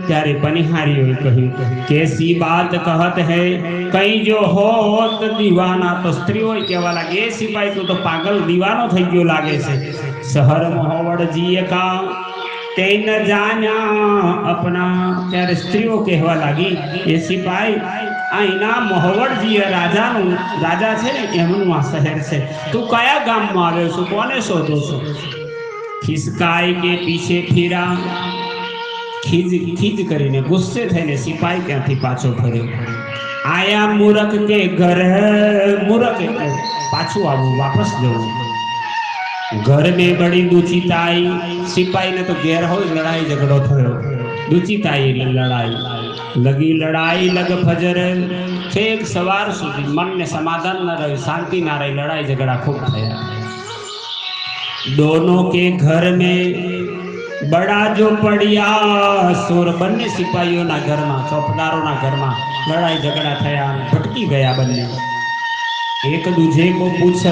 ત્યારે પનિહારીઓએ કહ્યું કેસી બાત કહત હૈ, કઈ જો હોત દીવાના. તો સ્ત્રીઓ કહેવા લાગે એ સિપાહી તું તો પાગલ દીવાનો થઈ ગયો લાગે છે. શહર મોહવડજી કા તે ન જાન્યા અપના. ત્યારે સ્ત્રીઓ કહેવા લાગી એ સિપાહી અહીંના મોહવડજી રાજાનું, રાજા છે ને એમનું આ શહેર છે, તું કયા ગામમાં આવ્યો છું, કોને શોધો છો? ખિસકાઈ કે પીછે ફીરા, ખીજ કરીને ગુસ્સે થઈને સિપાહી ત્યાંથી પાછો ફર્યો. આયા મૂરખ કે ઘર, મૂરખ એટલે પાછું આવવું, વાપસ જવું. ઘર में बड़ी दुचिताई, સિપાહીને તો ઘેર હોય લડાઈ ઝઘડો થયો. દુચિતાઈ એટલે લડાઈ. લગી લડાઈ લગ ફજર, છેક સવાર સુધી મનને સમાધાન ન રહ્યું, શાંતિ ના રહી, લડાઈ ઝઘડા ખૂબ થયા. दोनों के घर में बड़ा जो पड़िया शोर. બંને સિપાહીઓના ઘરમાં, ચોપદારોના ઘરમાં લડાઈ ઝઘડા થયા, ભટકી ગયા બંને. એક દૂજે કો પૂછત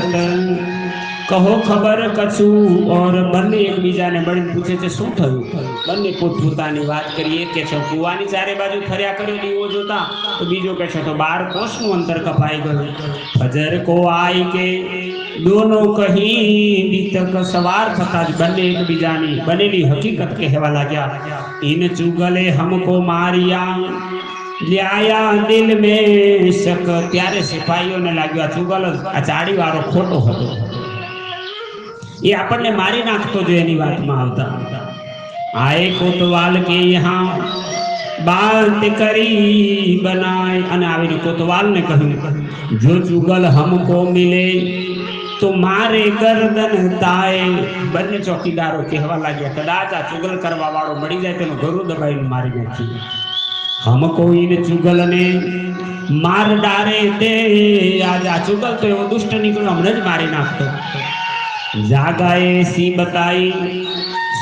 કહો ખબર કછું ઓર બંને એકબીજાને મળીને પૂછે છે શું થયું. બંને પોતપોતાની વાત કરીએ કે છે કુવાની ચારે બાજુ ફર્યા કર્યો દીવો જોતા, તો બીજો કહે છે તો 12 કોસનું અંતર કપાઈ ગયું. ફજર કો આઈ કે દોનો કહી બીતક સવાર થતા જ બંને એકબીજાની બનેલી હકીકત કહેવા લાગ્યા. ઇન ચુગલે હમકો મારિયા લ્યાયા દિલ મેં શક. ત્યારે સિપાહીઓને લાગ્યો આ ચુગલ આ ચાડી વાળો ખોટો હતો, એ આપણને મારી નાખતો જો એની વાતમાં આવતા. આए કોતવાલ કે યહાં बात करी बनाए. અને આવીને કોતવાલને કહ્યું જો ચુગલ હમકો મિલે તો મારે ગરદન તાય. બંને ચોકીદારો કહેવા લાગ્યા કદાચ આ ચુગલ કરવા વાળો મળી જાય તેનું ગળું દબાઈને મારી નાખી. હમકો ઇન ચુગલને માર ડારે દે. આજ આ ચુગલ તો એવો દુષ્ટ નીકળ્યો, હમણાં જ મારી નાખતો. જાગાએ સી બતાઈ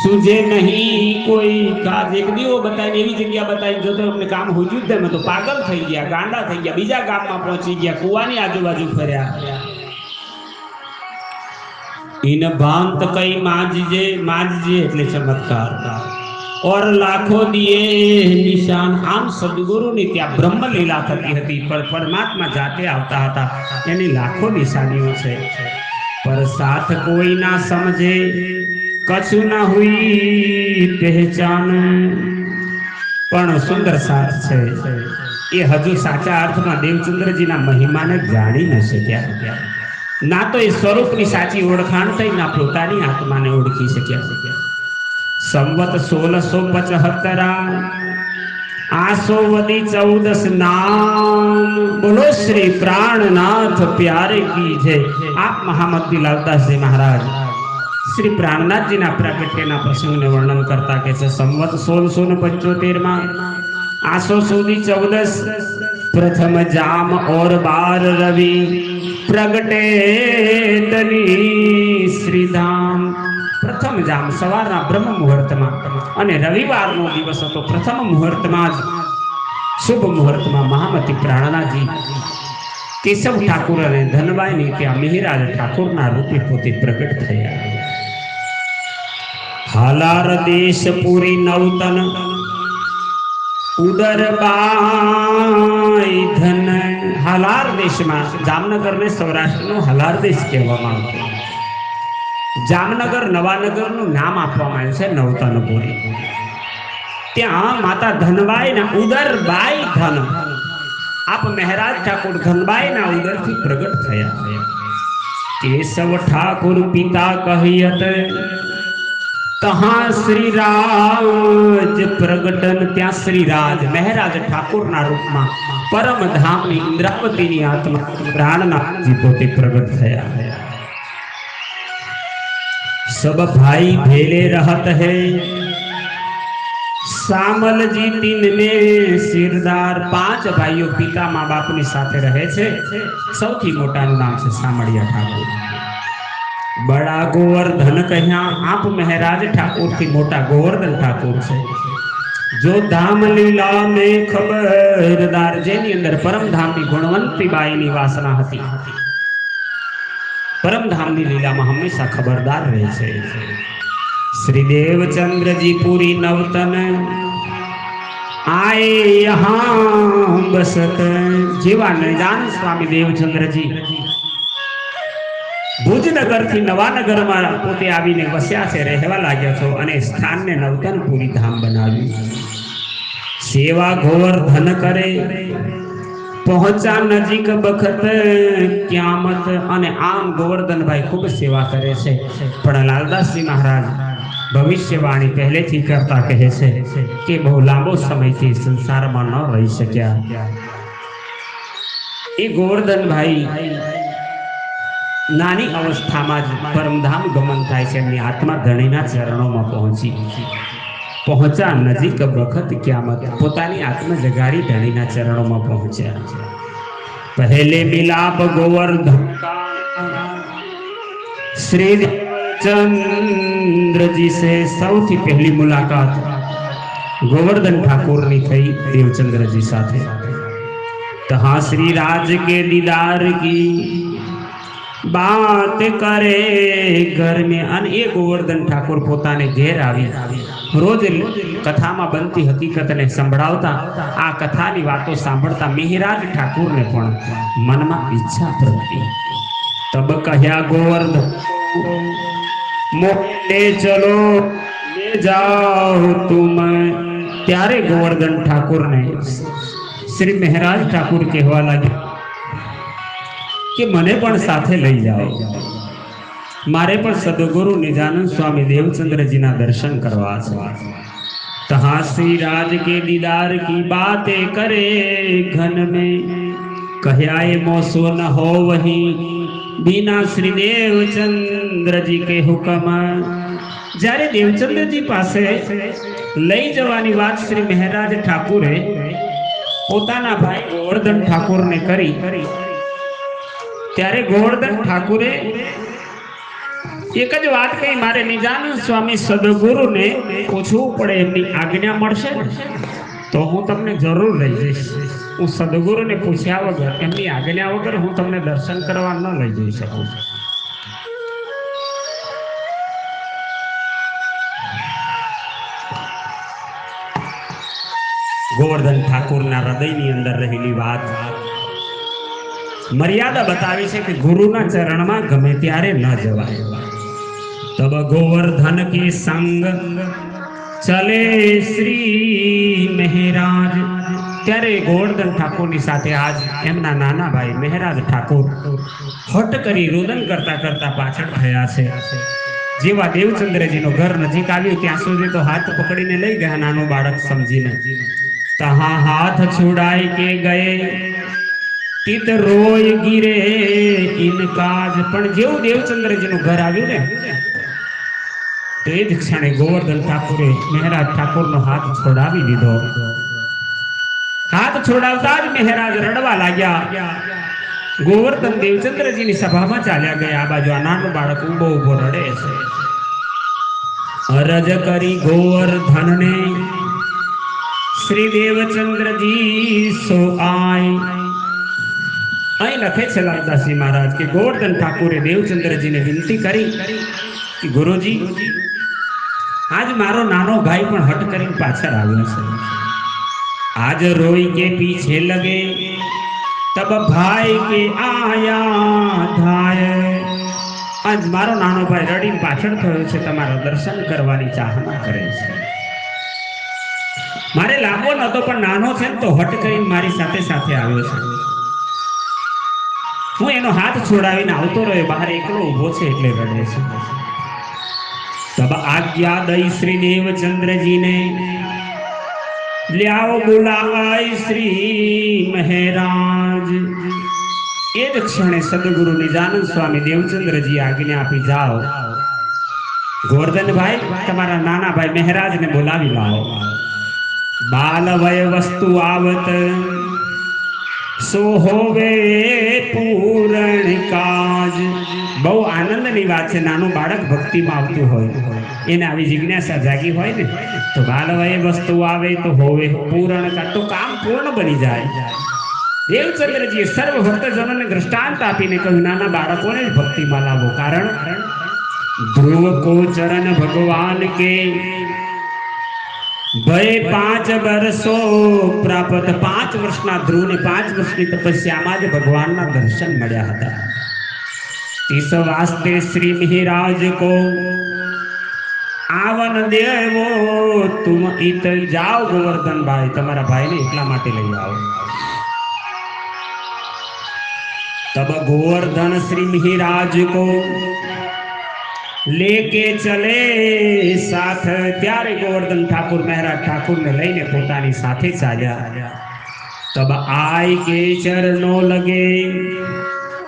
સુજે નહીં કોઈ કાજ. એક દીવો બતાવીને એવી જગ્યા બતાવી જો તો અમને કામ હોજ્યું જ મેં તો પાગલ થઈ ગયા, ગાંડા થઈ ગયા, બીજા ગામમાં પહોંચી ગયા, કુવાની આજુબાજુ ફર્યા. ઇન ભાંત કઈ માજજે એટલે ચમત્કાર ઓર લાખો દિયે નિશાન. આમ સદગુરુની ત્યાં બ્રહ્મ લીલા થતી હતી, પણ પરમાત્મા જાતે આવતા હતા, એની લાખો નિશાનીઓ છે. પર સાથ કોઈ ના સમજે કછું ના હુઈ પહેચાન. પણ સુંદર સાથ છે એ હજુ સાચા અર્થમાં દેવચંદ્રજીના મહિમાને જાણી ન શક્યા. ના તો એ સ્વરૂપની સાચી ઓળખાણ થઈ, ના પોતાની આત્માને ઓળખી શક્યા. સંવત 1675 આસો વદી 14 નામ. બોલો શ્રી પ્રાણનાથ પ્યારે કી જય. આપ મહામતી લાલદાસજી મહારાજ શ્રી પ્રાણનાથજીના પ્રાગટ્યના પ્રસંગને વર્ણન કરતા કે છે સંવત 1675 આસો સુધી 14 પ્રથમ જામ ઓર 12 રવિ પ્રગટે તની શ્રીધામ. પ્રથમ જામ સવારના બ્રહ્મ મુહૂર્તમાં અને રવિવારનો દિવસ હતો. પ્રથમ મુહૂર્તમાં જ શુભ મુહૂર્તમાં મહામતી પ્રાણનાથજી કેશવ ઠાકુર અને ધનબાઈની ત્યાં મિહિરાજ ઠાકુરના રૂપે પોતે પ્રગટ થયા. હાલાર દેશ પૂરી નવતન ઉદર બાઈ ધન. હાલાર દેશમાં જામનગરને સૌરાષ્ટ્રનો હાલાર દેશ કહેવામાં આવતો. જામનગર નવાનગરનું નામ આપવામાં આવ્યું છે નવતનપુરી. ત્યાં માતા ધનબાઈના ઉદર બાઈ ધન આપ મહારાજ ઠાકુર ધનબાઈના ઉદરથી પ્રગટ થયા. કેશવ ઠાકુર પિતા કહિયત તહાં શ્રી રાજ પ્રગટન. ત્યાં શ્રી રાજ મહારાજ ઠાકુરના રૂપમાં પરમધામની ઇન્દ્રાવતીની આત્મા પ્રાણનાથજી પોતે પ્રગટ થયા. सब भाई भेले रहत है सामलजी तीन में सिरदार. 5 भाइयों पिता माँ बापની સાથે રહે છે. સૌથી મોટાનું નામ છે સામળિયા ઠાકોર. બડા ગોવર્ધન કહ્યા. આપ મહારાજ ઠાકોર થી મોટા ગોવર્ધન ઠાકોર છે. જો ધામ લીલા में ખબરદાર. જેની અંદર પરમધામની ગુણવંતી બાઈની વાસના હતી. परमधामनी लीला में हमेशा खबरदार रहे छे. श्री देवचंद्र जी पूरी नवतन आए यहाँ बसत. जेवा निजान स्वामी देवचंद्र जी भुजनगर थी नवानगर में पोते आवीने वस्या छे, रहेवा लाग्या छो અને સ્થાનને નવતનપુરી ધામ બનાવ્યું. સેવા ગોવર્ધન કરે પહોંચા નજીક બખત ક્યામત. અને આમ ગોવર્ધન ભાઈ ખૂબ સેવા કરે છે, પણ લાલદાસજી મહારાજ ભવિષ્યવાણી પહેલેથી કરતા કહે છે કે બહુ લાંબો સમયથી સંસારમાં ન રહી શક્યા. એ ગોવર્ધન ભાઈ નાની અવસ્થામાં જ પરમધામ ગમન થાય છે. એમની આત્મા ધણીના ચરણોમાં પહોંચા નજીક વખત ક્યામત. પોતાની આત્મા જગાડી ધણીના ચરણોમાં પહોંચ્યા. પહેલે મિલાપ ગોવર્ધન શ્રી ચંદ્રજી से સૌથી પહેલી મુલાકાત ગોવર્ધન ઠાકોરની થઈ દેવચંદ્રજી સાથે. તહાં શ્રી રાજ કે દીદાર की बात करे घर में અને એ ગોવર્ધન ઠાકોર પોતાને ઘેર આવી રોજ કથામાં બનતી હકીકતને સંભળાવતા આ કથાની વાતો સાંભળતા મિહિરાજ ઠાકુરને પણ મનમાં ઈચ્છા પ્રગટી તબ કહ્યા ગોવર્ધન મોકલે ચલો ले जाओ तुम ત્યારે ગોવર્ધન ઠાકુરને શ્રી મહારાજ ઠાકુર કહેવા લાગ્યા કે મને પણ સાથે લઈ જાઓ મારે પણ સદગુરુ નિજાનંદ સ્વામી દેવચंद्रजीના દર્શન કરવા છે तहाँ श्री राज के दीदार की बातें करे घन में कहयाए मौसो न हो वही बिना श्री देवचंद्र जी के हुक्म જ્યારે દેવચંદ્રજી પાસે લઈ જવાની વાત શ્રી મહારાજ ઠાકુરે પોતાના ભાઈ ગોવર્ધન ઠાકુરને કરી ત્યારે ગોવર્ધન ઠાકુરે એક જ વાત કહી મારે નિજાનંદ સ્વામી સદગુરુને પૂછવું પડે એમની આજ્ઞા મળશે તો હું તમને જરૂર લઈ જઈશ હું સદગુરુને પૂછ્યા વગર એમની આજ્ઞા વગર હું તમને દર્શન કરવા ન લઈ જઈ શકું ગોવર્ધન ઠાકુરના હૃદયની અંદર રહેલી વાત મર્યાદા બતાવે છે કે ગુરુના ચરણમાં ગમે ત્યારે ન જવાય તબ ગોવર્ધન કે સંગ ચલે શ્રી મહારાજ ત્યારે ગોવર્ધન ઠાકોરની સાથે આજ એમના નાના ભાઈ મહારાજ ઠાકોર હટ કરી રુદન કરતા કરતા પાછળ થયા છે જેવા દેવચંદ્રજીનું ઘર નજીક આવ્યું ત્યાં સુધી તો હાથ પકડીને લઈ ગયા નાનું બાળક સમજીને तहाँ हाथ छुड़ाई के गए તિત રોય ગીરે ઇનકાજ પણ જેવું દેવચંદ્રજીનું ઘર આવ્યું ને તો એ જ ક્ષણે ગોવર્ધન ઠાકુરે મહારાજ ઠાકોરનો હાથ છોડાવી દીધો હાથ છોડાવતા જ મહારાજ રડવા લાગ્યા ગોવર્ધન દેવચંદ્રજીની સભામાં ચાલ્યા ગયા આ બાજુ આ નાનું બાળક ઊભો ઊભો રડે છે અરજ કરી ગોવર્ધનને શ્રી દેવચંદ્રજી સો આય અહીં લખે છે લાલદાસજી મહારાજ કે ગોવર્ધન ઠાકુરે દેવચંદ્રજીને વિનંતી કરી કે ગુરુજી આજ મારો નાનો ભાઈ પણ હટ કરીને પાછળ આવ્યો છે आज रोई के पीछे लगे तब भाई के आया धाय आज मारो नानो भाई रडीने पाछળ થયો છે તમારા દર્શન કરવાની ચાહના કરે છે મારે લાગવો નતો પણ નાનો છે તો હટ કરીને મારી સાથે સાથે આવ્યો છે હું એનો હાથ છોડાવીને આવતો રહ્યો બહાર એકલો ઊભો છે એટલે રડે છે तब आज्ञा दई श्री देवचंद्र जी ने ल्याओ बुलाए श्री महाराज एक क्षणे सदगुरु निजानंद स्वामी देवचंद्र जी आज्ञा आपी जाओ गोवर्धन भाई तमारा नाना भाई महाराज ने बोलावी लाओ बाल वय वस्तु आवत सो होवे पूर्ण काज बहु आनंदनी વાત છે નાનું બાળક ભક્તિમાં આવતું હોય એને આવી જિજ્ઞાસા જાગી હોય ને તો બાલવયે વસ્તુ આવે તો હોવે પૂર્ણ કા તો કામ પૂર્ણ બની જાય દેવચંદ્રજી સર્વ ભક્તજનોને દૃષ્ટાંત આપીને કહ્યું નાના બાળકોને જ ભક્તિમાં લાવો કારણ ધ્રુવ કો ચરણ ભગવાન કે ભય 5 વર્ષો પ્રાપ્ત 5 વર્ષના ધ્રુવને 5 વર્ષની તપસ્યામાં જ ભગવાનના દર્શન મળ્યા હતા इस वास्ते श्री महाराज को आवन देवो तुम इत जाओ गोवर्धन भाई तमारा भाई ने एकला माटे लई आओ तब गोवर्धन श्री महाराज को लेके चले साथ त्यारे गोवर्धन ठाकुर महाराज ठाकुर ने लईने पोतानी साथे चाल्या तब आय के चरणों लगे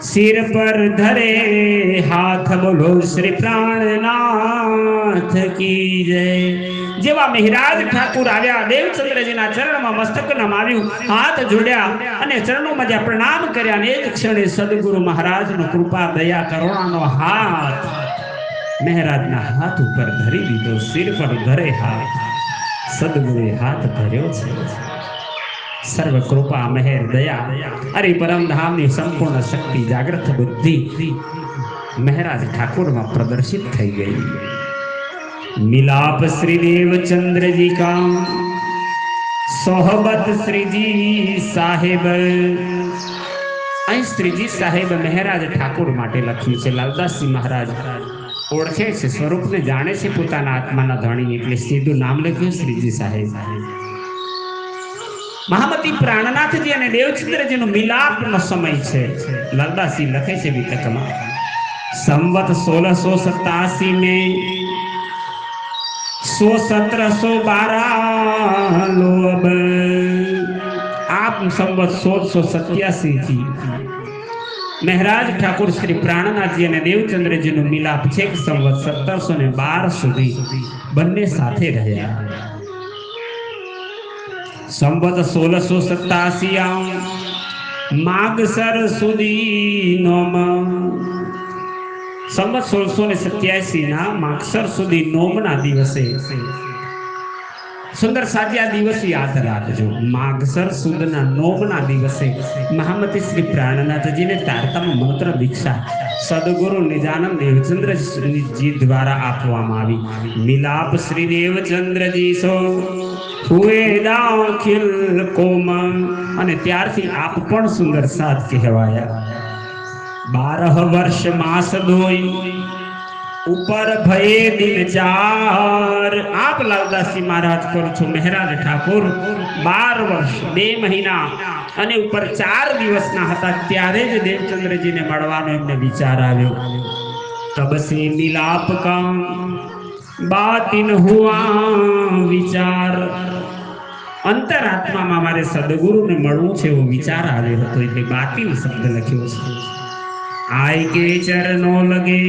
सिर पर धरे हाथ बोलो श्री प्राणनाथ की जय जेवा महाराज ठाकुर आव्या देवचंद्रजीना चरणमां मस्तक नमाव्યું हाथ जोड्या અને ચરણોમાં જ્યાં પ્રણામ કર્યા અને એક ક્ષણે સદગુરુ મહારાજનો કૃપા દયા કરુણાનો હાથ મહારાજના હાથ ઉપર ધરી દીધો સિર પર ધરે હાથ સદગુરુએ હાથ ધર્યો છે सर्व कृपा मेहर दया अरे परम धाम संपूर्ण शक्ति जागृत बुद्धि મહારાજ ઠાकुर પ્રદર્શિત થઈ ગઈ। मिलाप श्री देवचंद्र जी का सोहबत श्री जी साहेब। श्रीजी साहेब महाराज ठाकुर माटे लख्યું છે। લાલદાસજી મહારાજ ઓળખે છે, સ્વરૂપને જાણે છે, પોતાના આત્માના ધણી, એટલે સીધું નામ લખ્યું શ્રીજી સાહેબ। મહામતી પ્રાણનાથજી અને દેવચંદ્રજીનો મિલાપનો સમય છે। લાલદાસજી લખે છે વિતકમાં, સંવત 1687 में 1712 लोब। आप संवत 1687 थी महाराज ठाकुर श्री प्राणनाथ जी અને દેવચંદ્રજી નો મિલાપ છેક સંવત 1712 સુધી બંને સાથે રહ્યા। સંવત 1687 માગસર સુધી નોમ। સંવત 1687 ના માગસર સુધી નોમના દિવસે સુંદર સાજી આ દિવસ યાદ રાખજો। માગસર સુદના નોમના દિવસે મહામતી શ્રી પ્રાણનાથજીને તારતમ મંત્ર દીક્ષા સદગુરુ નિજાનંદ દેવચંદ્રજી દ્વારા આપવામાં આવી। મિલાપ શ્રી દેવચંદ્રજી સો હુએ દાખિલ કોમ, અને ત્યારથી આપ પણ સુંદર સાથ કહેવાયા। 12 વર્ષ માસ દોઈ ઉપર ભયે દિન 4। आप લાલદાસજી મહારાજ કરો છો મહારાજ ઠાकुर 12 વર્ષ 2 મહિના અને ઉપર 4 દિવસના હતા ત્યારે જ દેવચંદ્રજીને મળવાનો એમને વિચાર આવ્યો। તબ સે મિલાપ કા બાતિન હુઆ વિચાર। અંતરાત્મામાં મારે સદગુરુને મળવું છે એવો વિચાર આવ્યો હતો, એટલે બાતિન શબ્દ લખ્યો છે। આય કે ચરણો લગે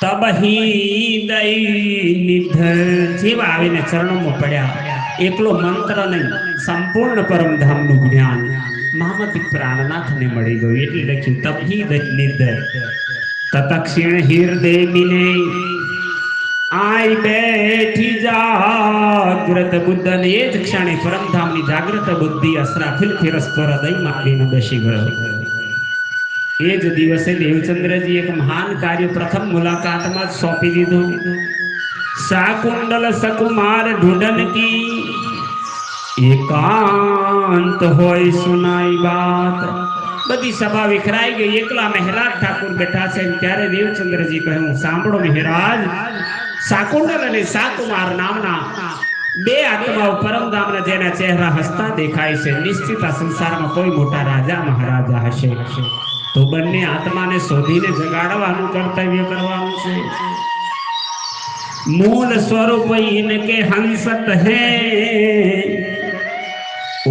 तब ही दई निध। જેવા આવીને ચરણોમાં પડ્યા, એકલો મંત્ર નહીં સંપૂર્ણ પરમધામનું જ્ઞાન મહામતી પ્રાણનાથને મળી ગયું, એટલે લખ્યું તબ ही दई निध। તતક્ષિણ હૃદય મિલે આય બેઠી જાગ્રત બુદ્ધ। અને એ જ ક્ષણે પરમધામની જાગ્રત બુદ્ધિ અસરાફિલ ફિરસ્પર હૃદયમાં આવીને બેસી ગયો। એ જ દિવસે દેવચંદ્રજી એક મહાન કાર્ય પ્રથમ મુલાકાતમાં જ સોંપી દીધું। શાકુંડલ સકુમાર ઢૂંઢન કી એકાંત હોય સુનાઈ બાત। બધી સભા વિખરાઈ ગઈ, એકલા મહારાજ ઠાकुर બેઠા છે। ત્યારે દેવચંદ્રજી કહ્યું, સાંભળો મહારાજ, શાકુંડલ અને શાકુમાર નામના 2 આત્માઓ પરમધામના જેના ચહેરા હસતા દેખાય છે, નિશ્ચિત આ સંસારમાં કોઈ મોટા રાજા મહારાજા હશે, તો બંને આત્માને શોધીને જગાડવાનું કર્તવ્ય કરવાનું છે। મૂળ સ્વરૂપ ઇનકે હંસત હૈ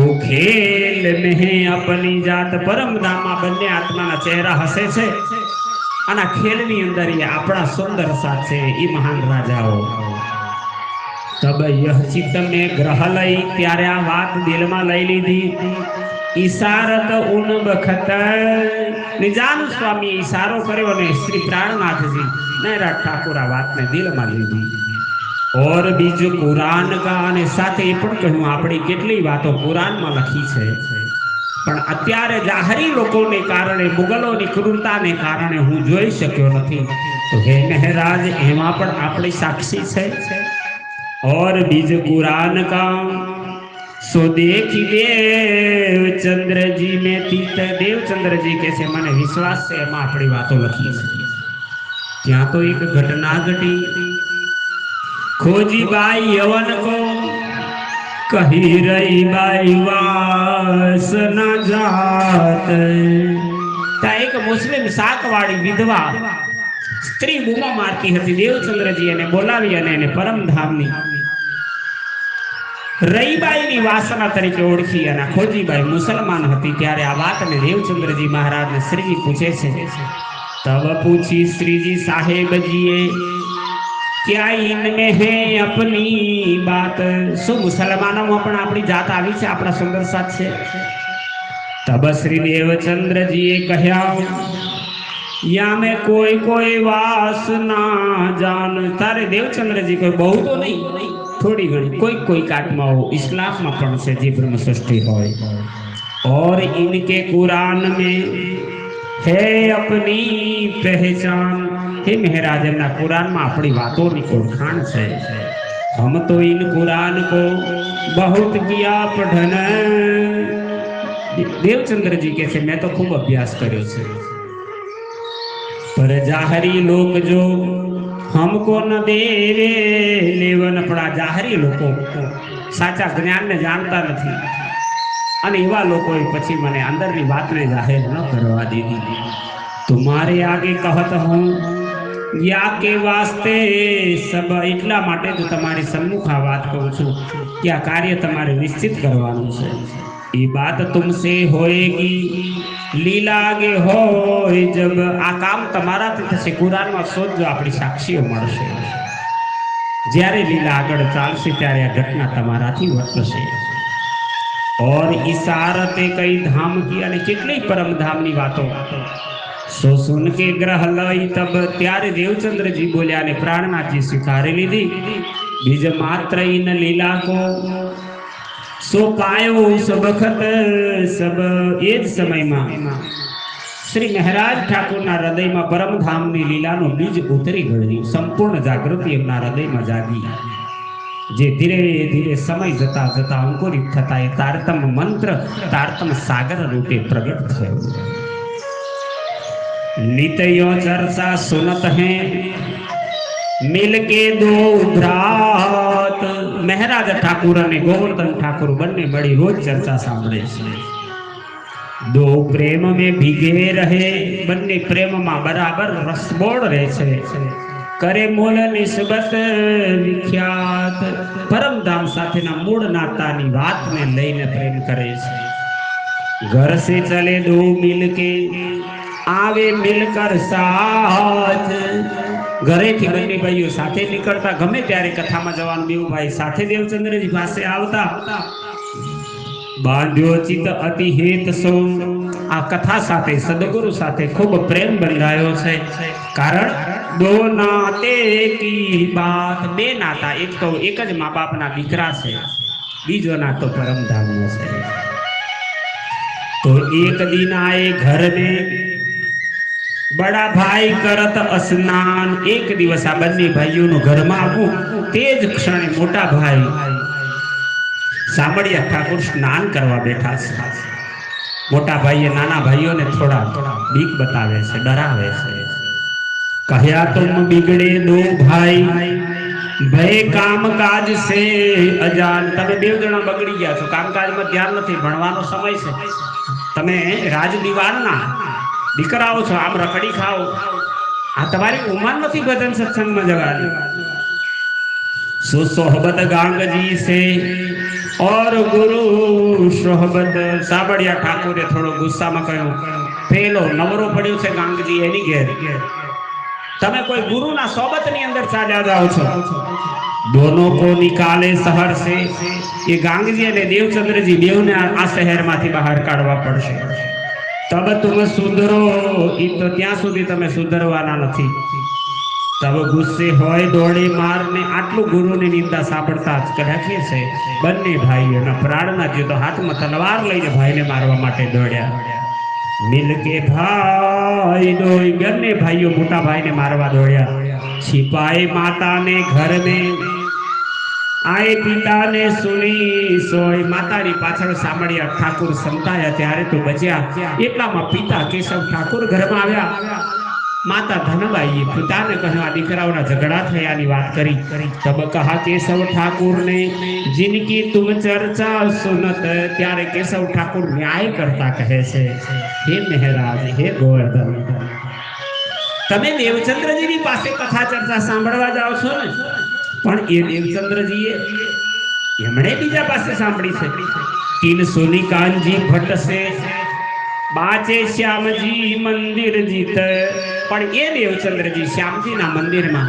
ઓ ખેલ મેં અપની જાત। પરમધામમાં બંને આત્માના ચહેરા હસે છે, અને ખેલની અંદર એ આપણા સુંદર સાથ છે, એ મહાન રાજાઓ। તબ યહ ચિત્ત મેં ગ્રહ લઈ, ત્યારે આ વાત દિલમાં લઈ લીધી। ઈશારત ઉન બખત નિજાન સ્વામી ઈશારો કર્યો અને શ્રી પ્રાણનાથજી મહારાજ ઠાकुर આ વાતને દિલમાં લીધી। ઓર બીજું કુરાન કા, અને સાથે એ પણ કહ્યું આપણી કેટલી વાતો કુરાનમાં લખી છે, પણ અત્યારે જાહેરી લોકોને કારણે, મુગલોની ક્રૂરતાને કારણે હું જોઈ શક્યો નથી, તો હે મહારાજ એમાં પણ આપણી સાક્ષી છે। ઓર બીજું કુરાન કા सो देखी देवचंद्र जी में तीत। देवचंद्र जी के મને વિશ્વાસ છે એમાં આપણી વાતો લખી છે। ત્યાં તો એક ઘટના ઘટી। खोजी बाई यवन को कही रही बाई वास न जात। ત્યાં એક મુસ્લિમ શાકવાળી વિધવા સ્ત્રી બૂમા મારતી હતી। દેવચંદ્રજી એને બોલાવી અને એને પરમધામની રઈબાઈની વાસના તરીકે ઓળખી, અને ખોજીબાઈ મુસલમાન હતી। ત્યારે આ વાતને દેવચંદ્રજી મહારાજને શ્રીજી પૂછે છે। તબ પૂછી શ્રીજી સાહેબજીએ क्या इनमें है अपनी बात। શું મુસલમાનોમાં પણ આપણી જાત આવી છે, આપણા સુંદર સાથ છે? તબ શ્રી દેવચંદ્રજીએ કહ્યા, યા મેં કોઈ વાસના જાન। તારે દેવચંદ્રજી કોઈ બહુ તો નહીં, થોડી ઘણી કોઈ આત્માઓ ઇસ્લામમાં પણ છે જે બ્રહ્મ સૃષ્ટિ હોય। और इनके कुरान में है अपनी पहचान। हे महाराज एमना कुरान में अपनी बातों की ओळखाण है। हम तो इन कुरान को बहुत किया पठन। देवचंद्र जी के से मैं तो खूब अभ्यास कर्यो छे, पर जाहरी लोग जो हमको न देवे लेवन पड़ा। जाहरी लोग साचा ज्ञान ने जानता नहीं અને એવા લોકોએ પછી મને અંદરની વાતને જાહેર ન કરવા દીધી। तुम्हारे आगे कहत हूँ या के वास्ते सब એટલા માટે તો તમારી સન્મુખ આ વાત કહું છું કે આ કાર્ય તમારે નિશ્ચિત કરવાનું છે। ये बात तुमसे होएगी लीला आगे होय जब आ काम તમારાથી થશે। કુરાનમાં શોધજો આપણી સાક્ષીઓ મળશે। જ્યારે લીલા આગળ ચાલશે ત્યારે આ ઘટના તમારાથી વર્તશે। और इशारते कई धाम की અને કેટલી પરમ ધામની વાતો सो सुन के ग्रह लई तब त्यारे देवचंद्र जी बोलिया ने प्राणनाथ जी स्वीकारी लीधी। बीज मात्र इन लीला को सो पायो सब वखत सब एज समय में श्री महाराज ठाकुर ना हृदय में परम धाम नी लीला नो बीज उतरी गयो। संपूर्ण जागृति एमना हृदय में जागी। जे धीरे धीरे समय जता जता अंकुरित थता ए तारतम मंत्र तारतम सागर रूपे प्रकट थयो। नित्यो चर्चा सुनत हैं मिल के दो भ्रात। महाराज ठाकुर ने गोवर्धन ठाकुर बन्ने बड़ी रोज चर्चा सांभळे छे। दो प्रेम में भीगे रहे बन्ने प्रेम में बराबर रसबोड़ रहे छे। करे मूल निस्बत विख्यात परम धाम साथे ना मूળ નાતાની વાતને લઈને પ્રેમ કરે છે। घर से चले दो मिलके आवे मिलकर साथ। घरे थी बन्ने भाईओ साथे निकलता गमे त्यारे कथा में जवान बेव भाई साथे देवचंद्र जी पासे आवता। बांध्यो चित अति हेत सो आ कथा साथे सदगुरु साथे खूब प्रेम बंधायो छे। कारण दो नाते की बात बे नाता एक तो एक ज माँ बाप ना दीकरा छे बीजो नातो परम धाम नो छे। तो एक दिन आए घर में बड़ा भाई करत स्नान। एक दिवस आ बन्ने भाईओ नो घर में आवू तेज क्षणे मोटा भाई सामड़िया ठाकुर स्नान करवा बैठा छे। मोटा भाई नाना भाईओ ने थोड़ा बीक बतावे छे डरावे छे। कहया तुम बिगड़े दो भाई भय काम काज से अजान। तमे बेव जणा बगड़ी गया छो कामकाज में ध्यान नहीं भणवानो समय छे। तमे राज दीवान ना दीकराओ छो आम रखड़ी खाओ आ तमारी उमर नहीं भजन सत्संग में जवानी। सो सोहबत गांग जी से और गुरु सोहबत। साबड़िया ठाकुरे थोड़ो गुस्सा में कहो पेलो नवरो पड़्यो छे गांग जी एनी घेर तमे कोई गुरु ना सोबत नी अंदर चाल्या जाओ छो। दोनों को निकाले शहर से। ये गांग जी ने देवचंद्र जी बेव ने आ शहर माथी बाहर काढवा पड़शे। तब तुम सुधरो ई तो त्यां सुधी तमे सुधरवाना नथी। तब गुस्से होय दौड़े मारने आटलू गुरु ने निंदा सांभळता ज कदाचे छे। बन्ने भाईओना प्राणनाथ जी तो हाथ में तलवार लईने भाई ने मारवा माटे दौड्या। मिल के भाई दोई बन्ने भाईओ मोटा भाई ने मारवा दौड्या। छिपाए माता ने घर में आए पिता ने सुनी सोई। माता नी पाछळ सामड़िया ठाकुर संताया त्यारे तो बच्या। એટલામાં पिता केशव ठाकुर घर में आव्या। माता धनबाई पिता ने कहया दीकराओना झगड़ा थयानी बात करी। तब कहा केशव ठाकुर ने जिनकी तुम चर्चा सुनत। त्यारे केशव ठाकुर न्याय करता कहे छे हे महाराज हे गोवर्धन तमे देवचंद्र जी पासे कथा चर्चा सांभळवा जाओ छो ने पण ए देवचंद्र जी एमणे बीजा पासे सांभળી छे। तीन सोनी कांजी भट्ट से बाचे श्याम जी मंदिर जीत। पण ए देवचंद्र जी श्याम जी ना मंदिर में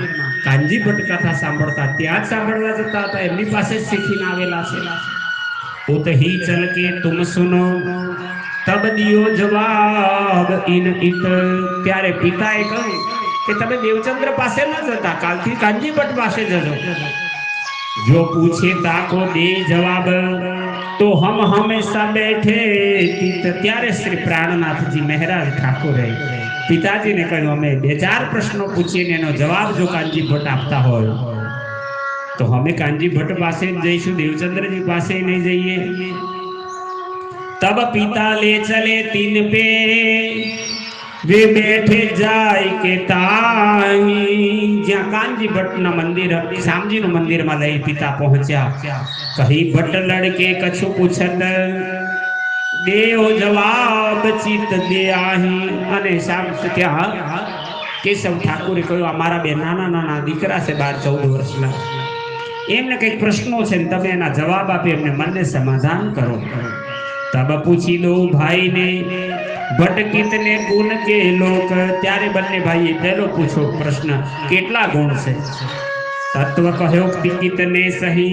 कांजी भट्ट कथा सांभळता त्यां सांभळवा जता हता एमनी पासे सीखीने आवेला छे। उत ही चल के तुम सुनो तब दियो जवाब इन इत। त्यारे पिताए कह્યું કે તમે દેવચંદ્ર પાસે ન જતા કાલથી કાંજી ભટ્ટ પાસે જજો। जो पूछे ताको दे जवाब तो हम हमेशा बैठे त्यारे श्री प्राणनाथ जी महाराज ठाकुरे पिताजी ने कह્યું અમે બે ચાર પ્રશ્નો પૂછીને એનો જવાબ જો કાનજી ભટ્ટ આપતા હોય तो हमें कांजी भट्ट पासे जईशु देवचंद्र जी पासे नहीं जाइए। तब पिता ले चले तीन पे वे बैठे जाय के ताई ज्या कांजी भट्ट ना मंदिर श्यामजी नु मंदिर में लई पिता पहुंचा कही भट्ट लड़के कछु पूछत देव जवाब चित दे आही अने श्याम त्या केशव ठाकुरे कह્યું અમારા બે નાના નાના દીકરા છે 12-14 વર્ષના એમને કઈક પ્રશ્નો છે ને તમે એના જવાબ આપી એમને મનને સમાધાન કરો। તબ પૂછી દો ભાઈ ને ભટ્ટ કિતને ગુણ કે લોક ત્યારે બંને ભાઈએ પહેલો પૂછો પ્રશ્ન કેટલા ગુણ છે તત્વ કહ્યો કિતને સહી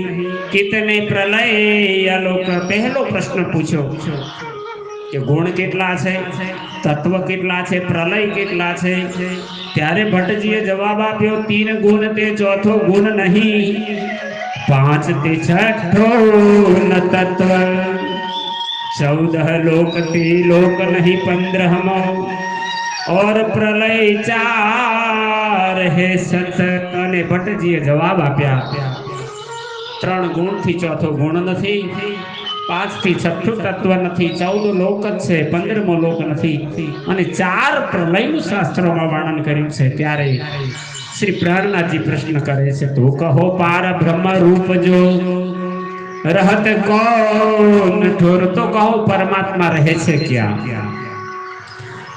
કિતને પ્રલય અલોક પહેલો પ્રશ્ન પૂછો કે ગુણ કેટલા છે તત્વ કેટલા છે પ્રલય કેટલા છે ત્યારે ભટ્ટજીએ જવાબ આપ્યો 3 ગુણ તે ચોથો ગુણ નહીં 5 તે છઠ્ઠો ન તત્વ 14 लोक ते लोक नहीं 15 और प्रलय 4 है सत અને ભટ્ટજીએ જવાબ આપ્યા 3 ગુણ થી ચોથો ગુણ નથી 5 થી છઠ્ઠું તત્વ નથી 14 લોક છે 15મો લોક નથી અને 4 પ્રલયનું શાસ્ત્રોમાં વર્ણન કર્યું છે। ત્યારે શ્રી પ્રાણનાથજી પ્રશ્ન કરે છે તો કહો પાર બ્રહ્મ રૂપ જો रहत कौन ठोर तो कहो परमात्मा रहे छे क्या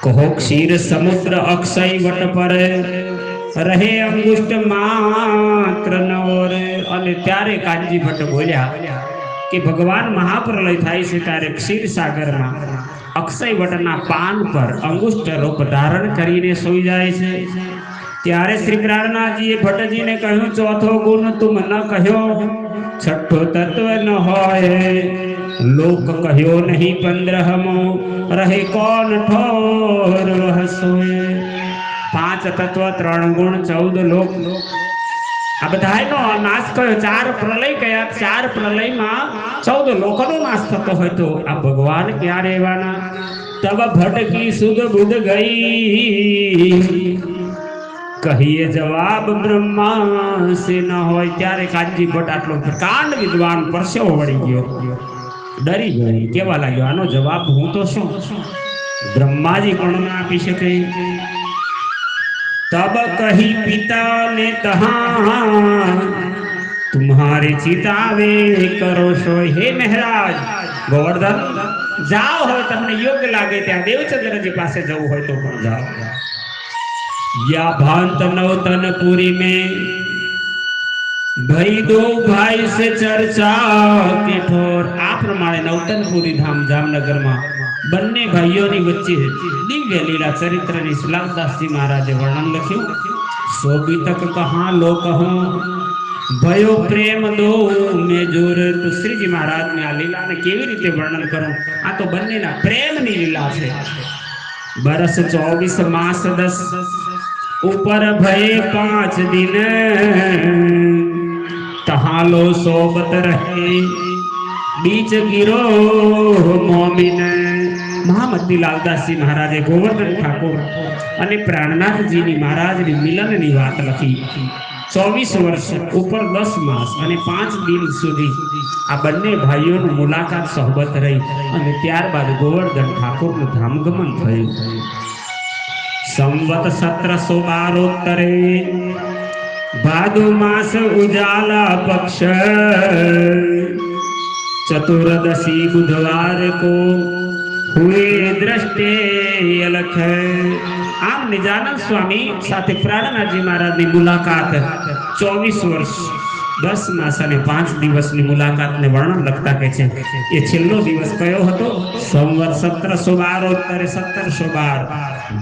कहो क्षीर समुद्र अक्षय वट पर रहे अंगुष्ठ मात्र नोर अने त्यारे कांजी भट्ट बोल्या कि भगवान महाप्रलय थाय छे त्यारे क्षीर सागर में अक्षय वटना पान पर अंगुष्ठ रूप धारण करीने सोई जाय छे। त्यारे श्री प्राणनाथजीए भट्टजीने कह्युं चौथो गुण तुम न कह्यो छठो तत्व न होय लोक कह्यो नहीं 15मो रहे कौन ठोर वह सोए 5 तत्व 3 गुण 14 लोक आ बधायनो नाश कयो 4 प्रलय कया 4 प्रलय में 14 लोकनो नाश थतो होय तो आ भगवान क्या रहेवाना। तब भट्ट की सुध बुध गई कहिए जवाब ब्रह्मा से न होय त्यारे कांजी भट्ट आटलो प्रकांड विद्वान परसेवो वળી गयो डरी गई केवा लाग्यो आनो जवाब हूँ तो शू ब्रह्माजी कोण न आपी शके। तब कही पिता ने तहा तुम्हारे चितावे करो सो हे महाराज गोवर्धन जाओ हो तमने योग्य लागे त्या देवचंद्र जी पासे जवू होय तो पण जाओ या भांत नवतनपुरी में भई दो भाई से चर्चा के ठोर आ प्रमाणे नवतनपुरी धाम जामनगर में बन्ने भाईओं नी वच्चे दिव्य लीला चरित्र नी लालदास जी महाराजे वर्णन लख्યું सोबी तक कहां लो कहूं भयो प्रेम दो में जोर। तो श्री जी महाराज ने आ लीला ने केवी रीते वर्णन करूं आ तो बन्ने ना प्रेम नी लीला छे। बरस 24 मास 10 ऊपर भय 5 दिन तहां लो सोबत रहे बीच गिरो मोमिन। महामती लालदास जी महाराजे गोवर्धन ठाकुर અને પ્રાણનાથજીની મહારાજની મિલનની વાત લખી। 24 વર્ષ ઉપર 10 માસ અને 5 દિન સુધી આ બંને ભાઈઓની મુલાકાત સહબત રહી અને ત્યારબાદ ગોવર્ધન ઠાકોરનું ધામગમન થયું। संवत 1712 भादु मास उजाला पक्ष चतुर्दशी बुधवार को हुए दृष्टे अलख। आम निजानंद स्वामी साथे प्राणनाथजी महाराज की मुलाकात 24 वर्ष 10 मास અને 5 દિવસની મુલાકાતને વર્ણન લખતા કહે છે એ છેલ્લો દિવસ કયો હતો સંવત 1712 1712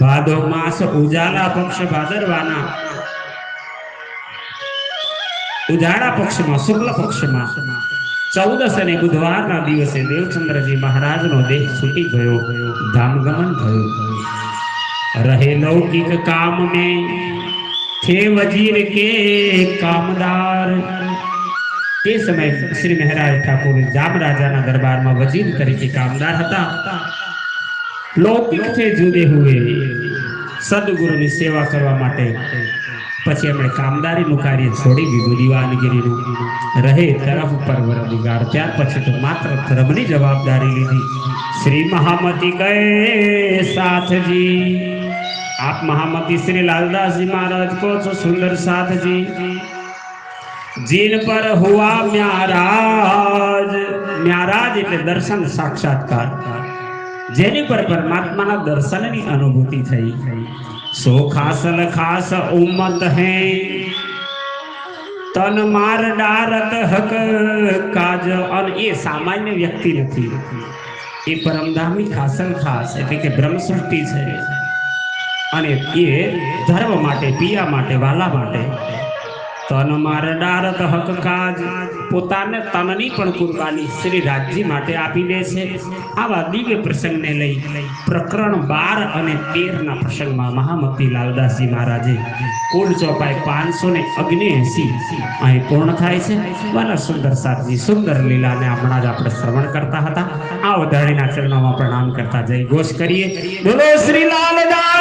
ભાદો માસ ઉજાલા પક્ષ ભાદરવાના ઉજાળા પક્ષમાં શુક્લ પક્ષમાં 14 અને બુધવારના દિવસે દેવચંદ્રજી મહારાજનો દેહ છૂટી ગયો ધામગમન થયું। रहे लौकिक काम में थे वजीर के कामदार તે સમયે શ્રી મહારાજ ઠાકોર જામ રાજાના દરબારમાં વજીર તરીકે કામદાર હતા. લૌકિક से जुड़े हुए સદગુરુની સેવા કરવા માટે પછી એમણે કામદારીનું કાર્ય છોડી દીધું. દીવાનગીરીનું રહે તરફ પરવરદિગાર. ત્યાર પછી તો માત્ર ધર્મની જવાબદારી લીધી. શ્રી મહામતી કહે સાથજી, આપ મહામતી શ્રી લાલદાસજી महाराज को છો સુંદર સાથજી, जिन पर हुआ म्याराज. म्याराज એટલે દર્શન સાક્ષાત્કાર. જેની પર પરમાત્માના દર્શનની અનુભૂતિ થઈ. સો ખાસલ ખાસ ઉમ્મત હે તન માર ડારત હક કાજ. અને એ સામાન્ય વ્યક્તિ નથી, એ પરમધામી ખાસલ ખાસ એટલે કે બ્રહ્મ સૃષ્ટિ છે. અને એ ધર્મ માટે, પિયા માટે, વાલા માટે તન માર ડારત હક કાજ, પોતાને તનની પણ કુરબાની શ્રી રાજજી માટે આપી દે છે. આવા દિવ્ય પ્રસંગને લઈ પ્રકરણ 12 અને 13 પ્રસંગમાં મહામતી લાલદાસજી મહારાજે કુલ ચોપાઈ 579 અહીં પૂર્ણ થાય છે. વાલા સુંદર સાથજી સુંદર લીલાને હમણાં જ આપણે શ્રવણ કરતા હતા. આ વધારીના ચરણોમાં પ્રણામ કરતા જય ઘોષ કરીએ. બોલો શ્રી લાલદાસ.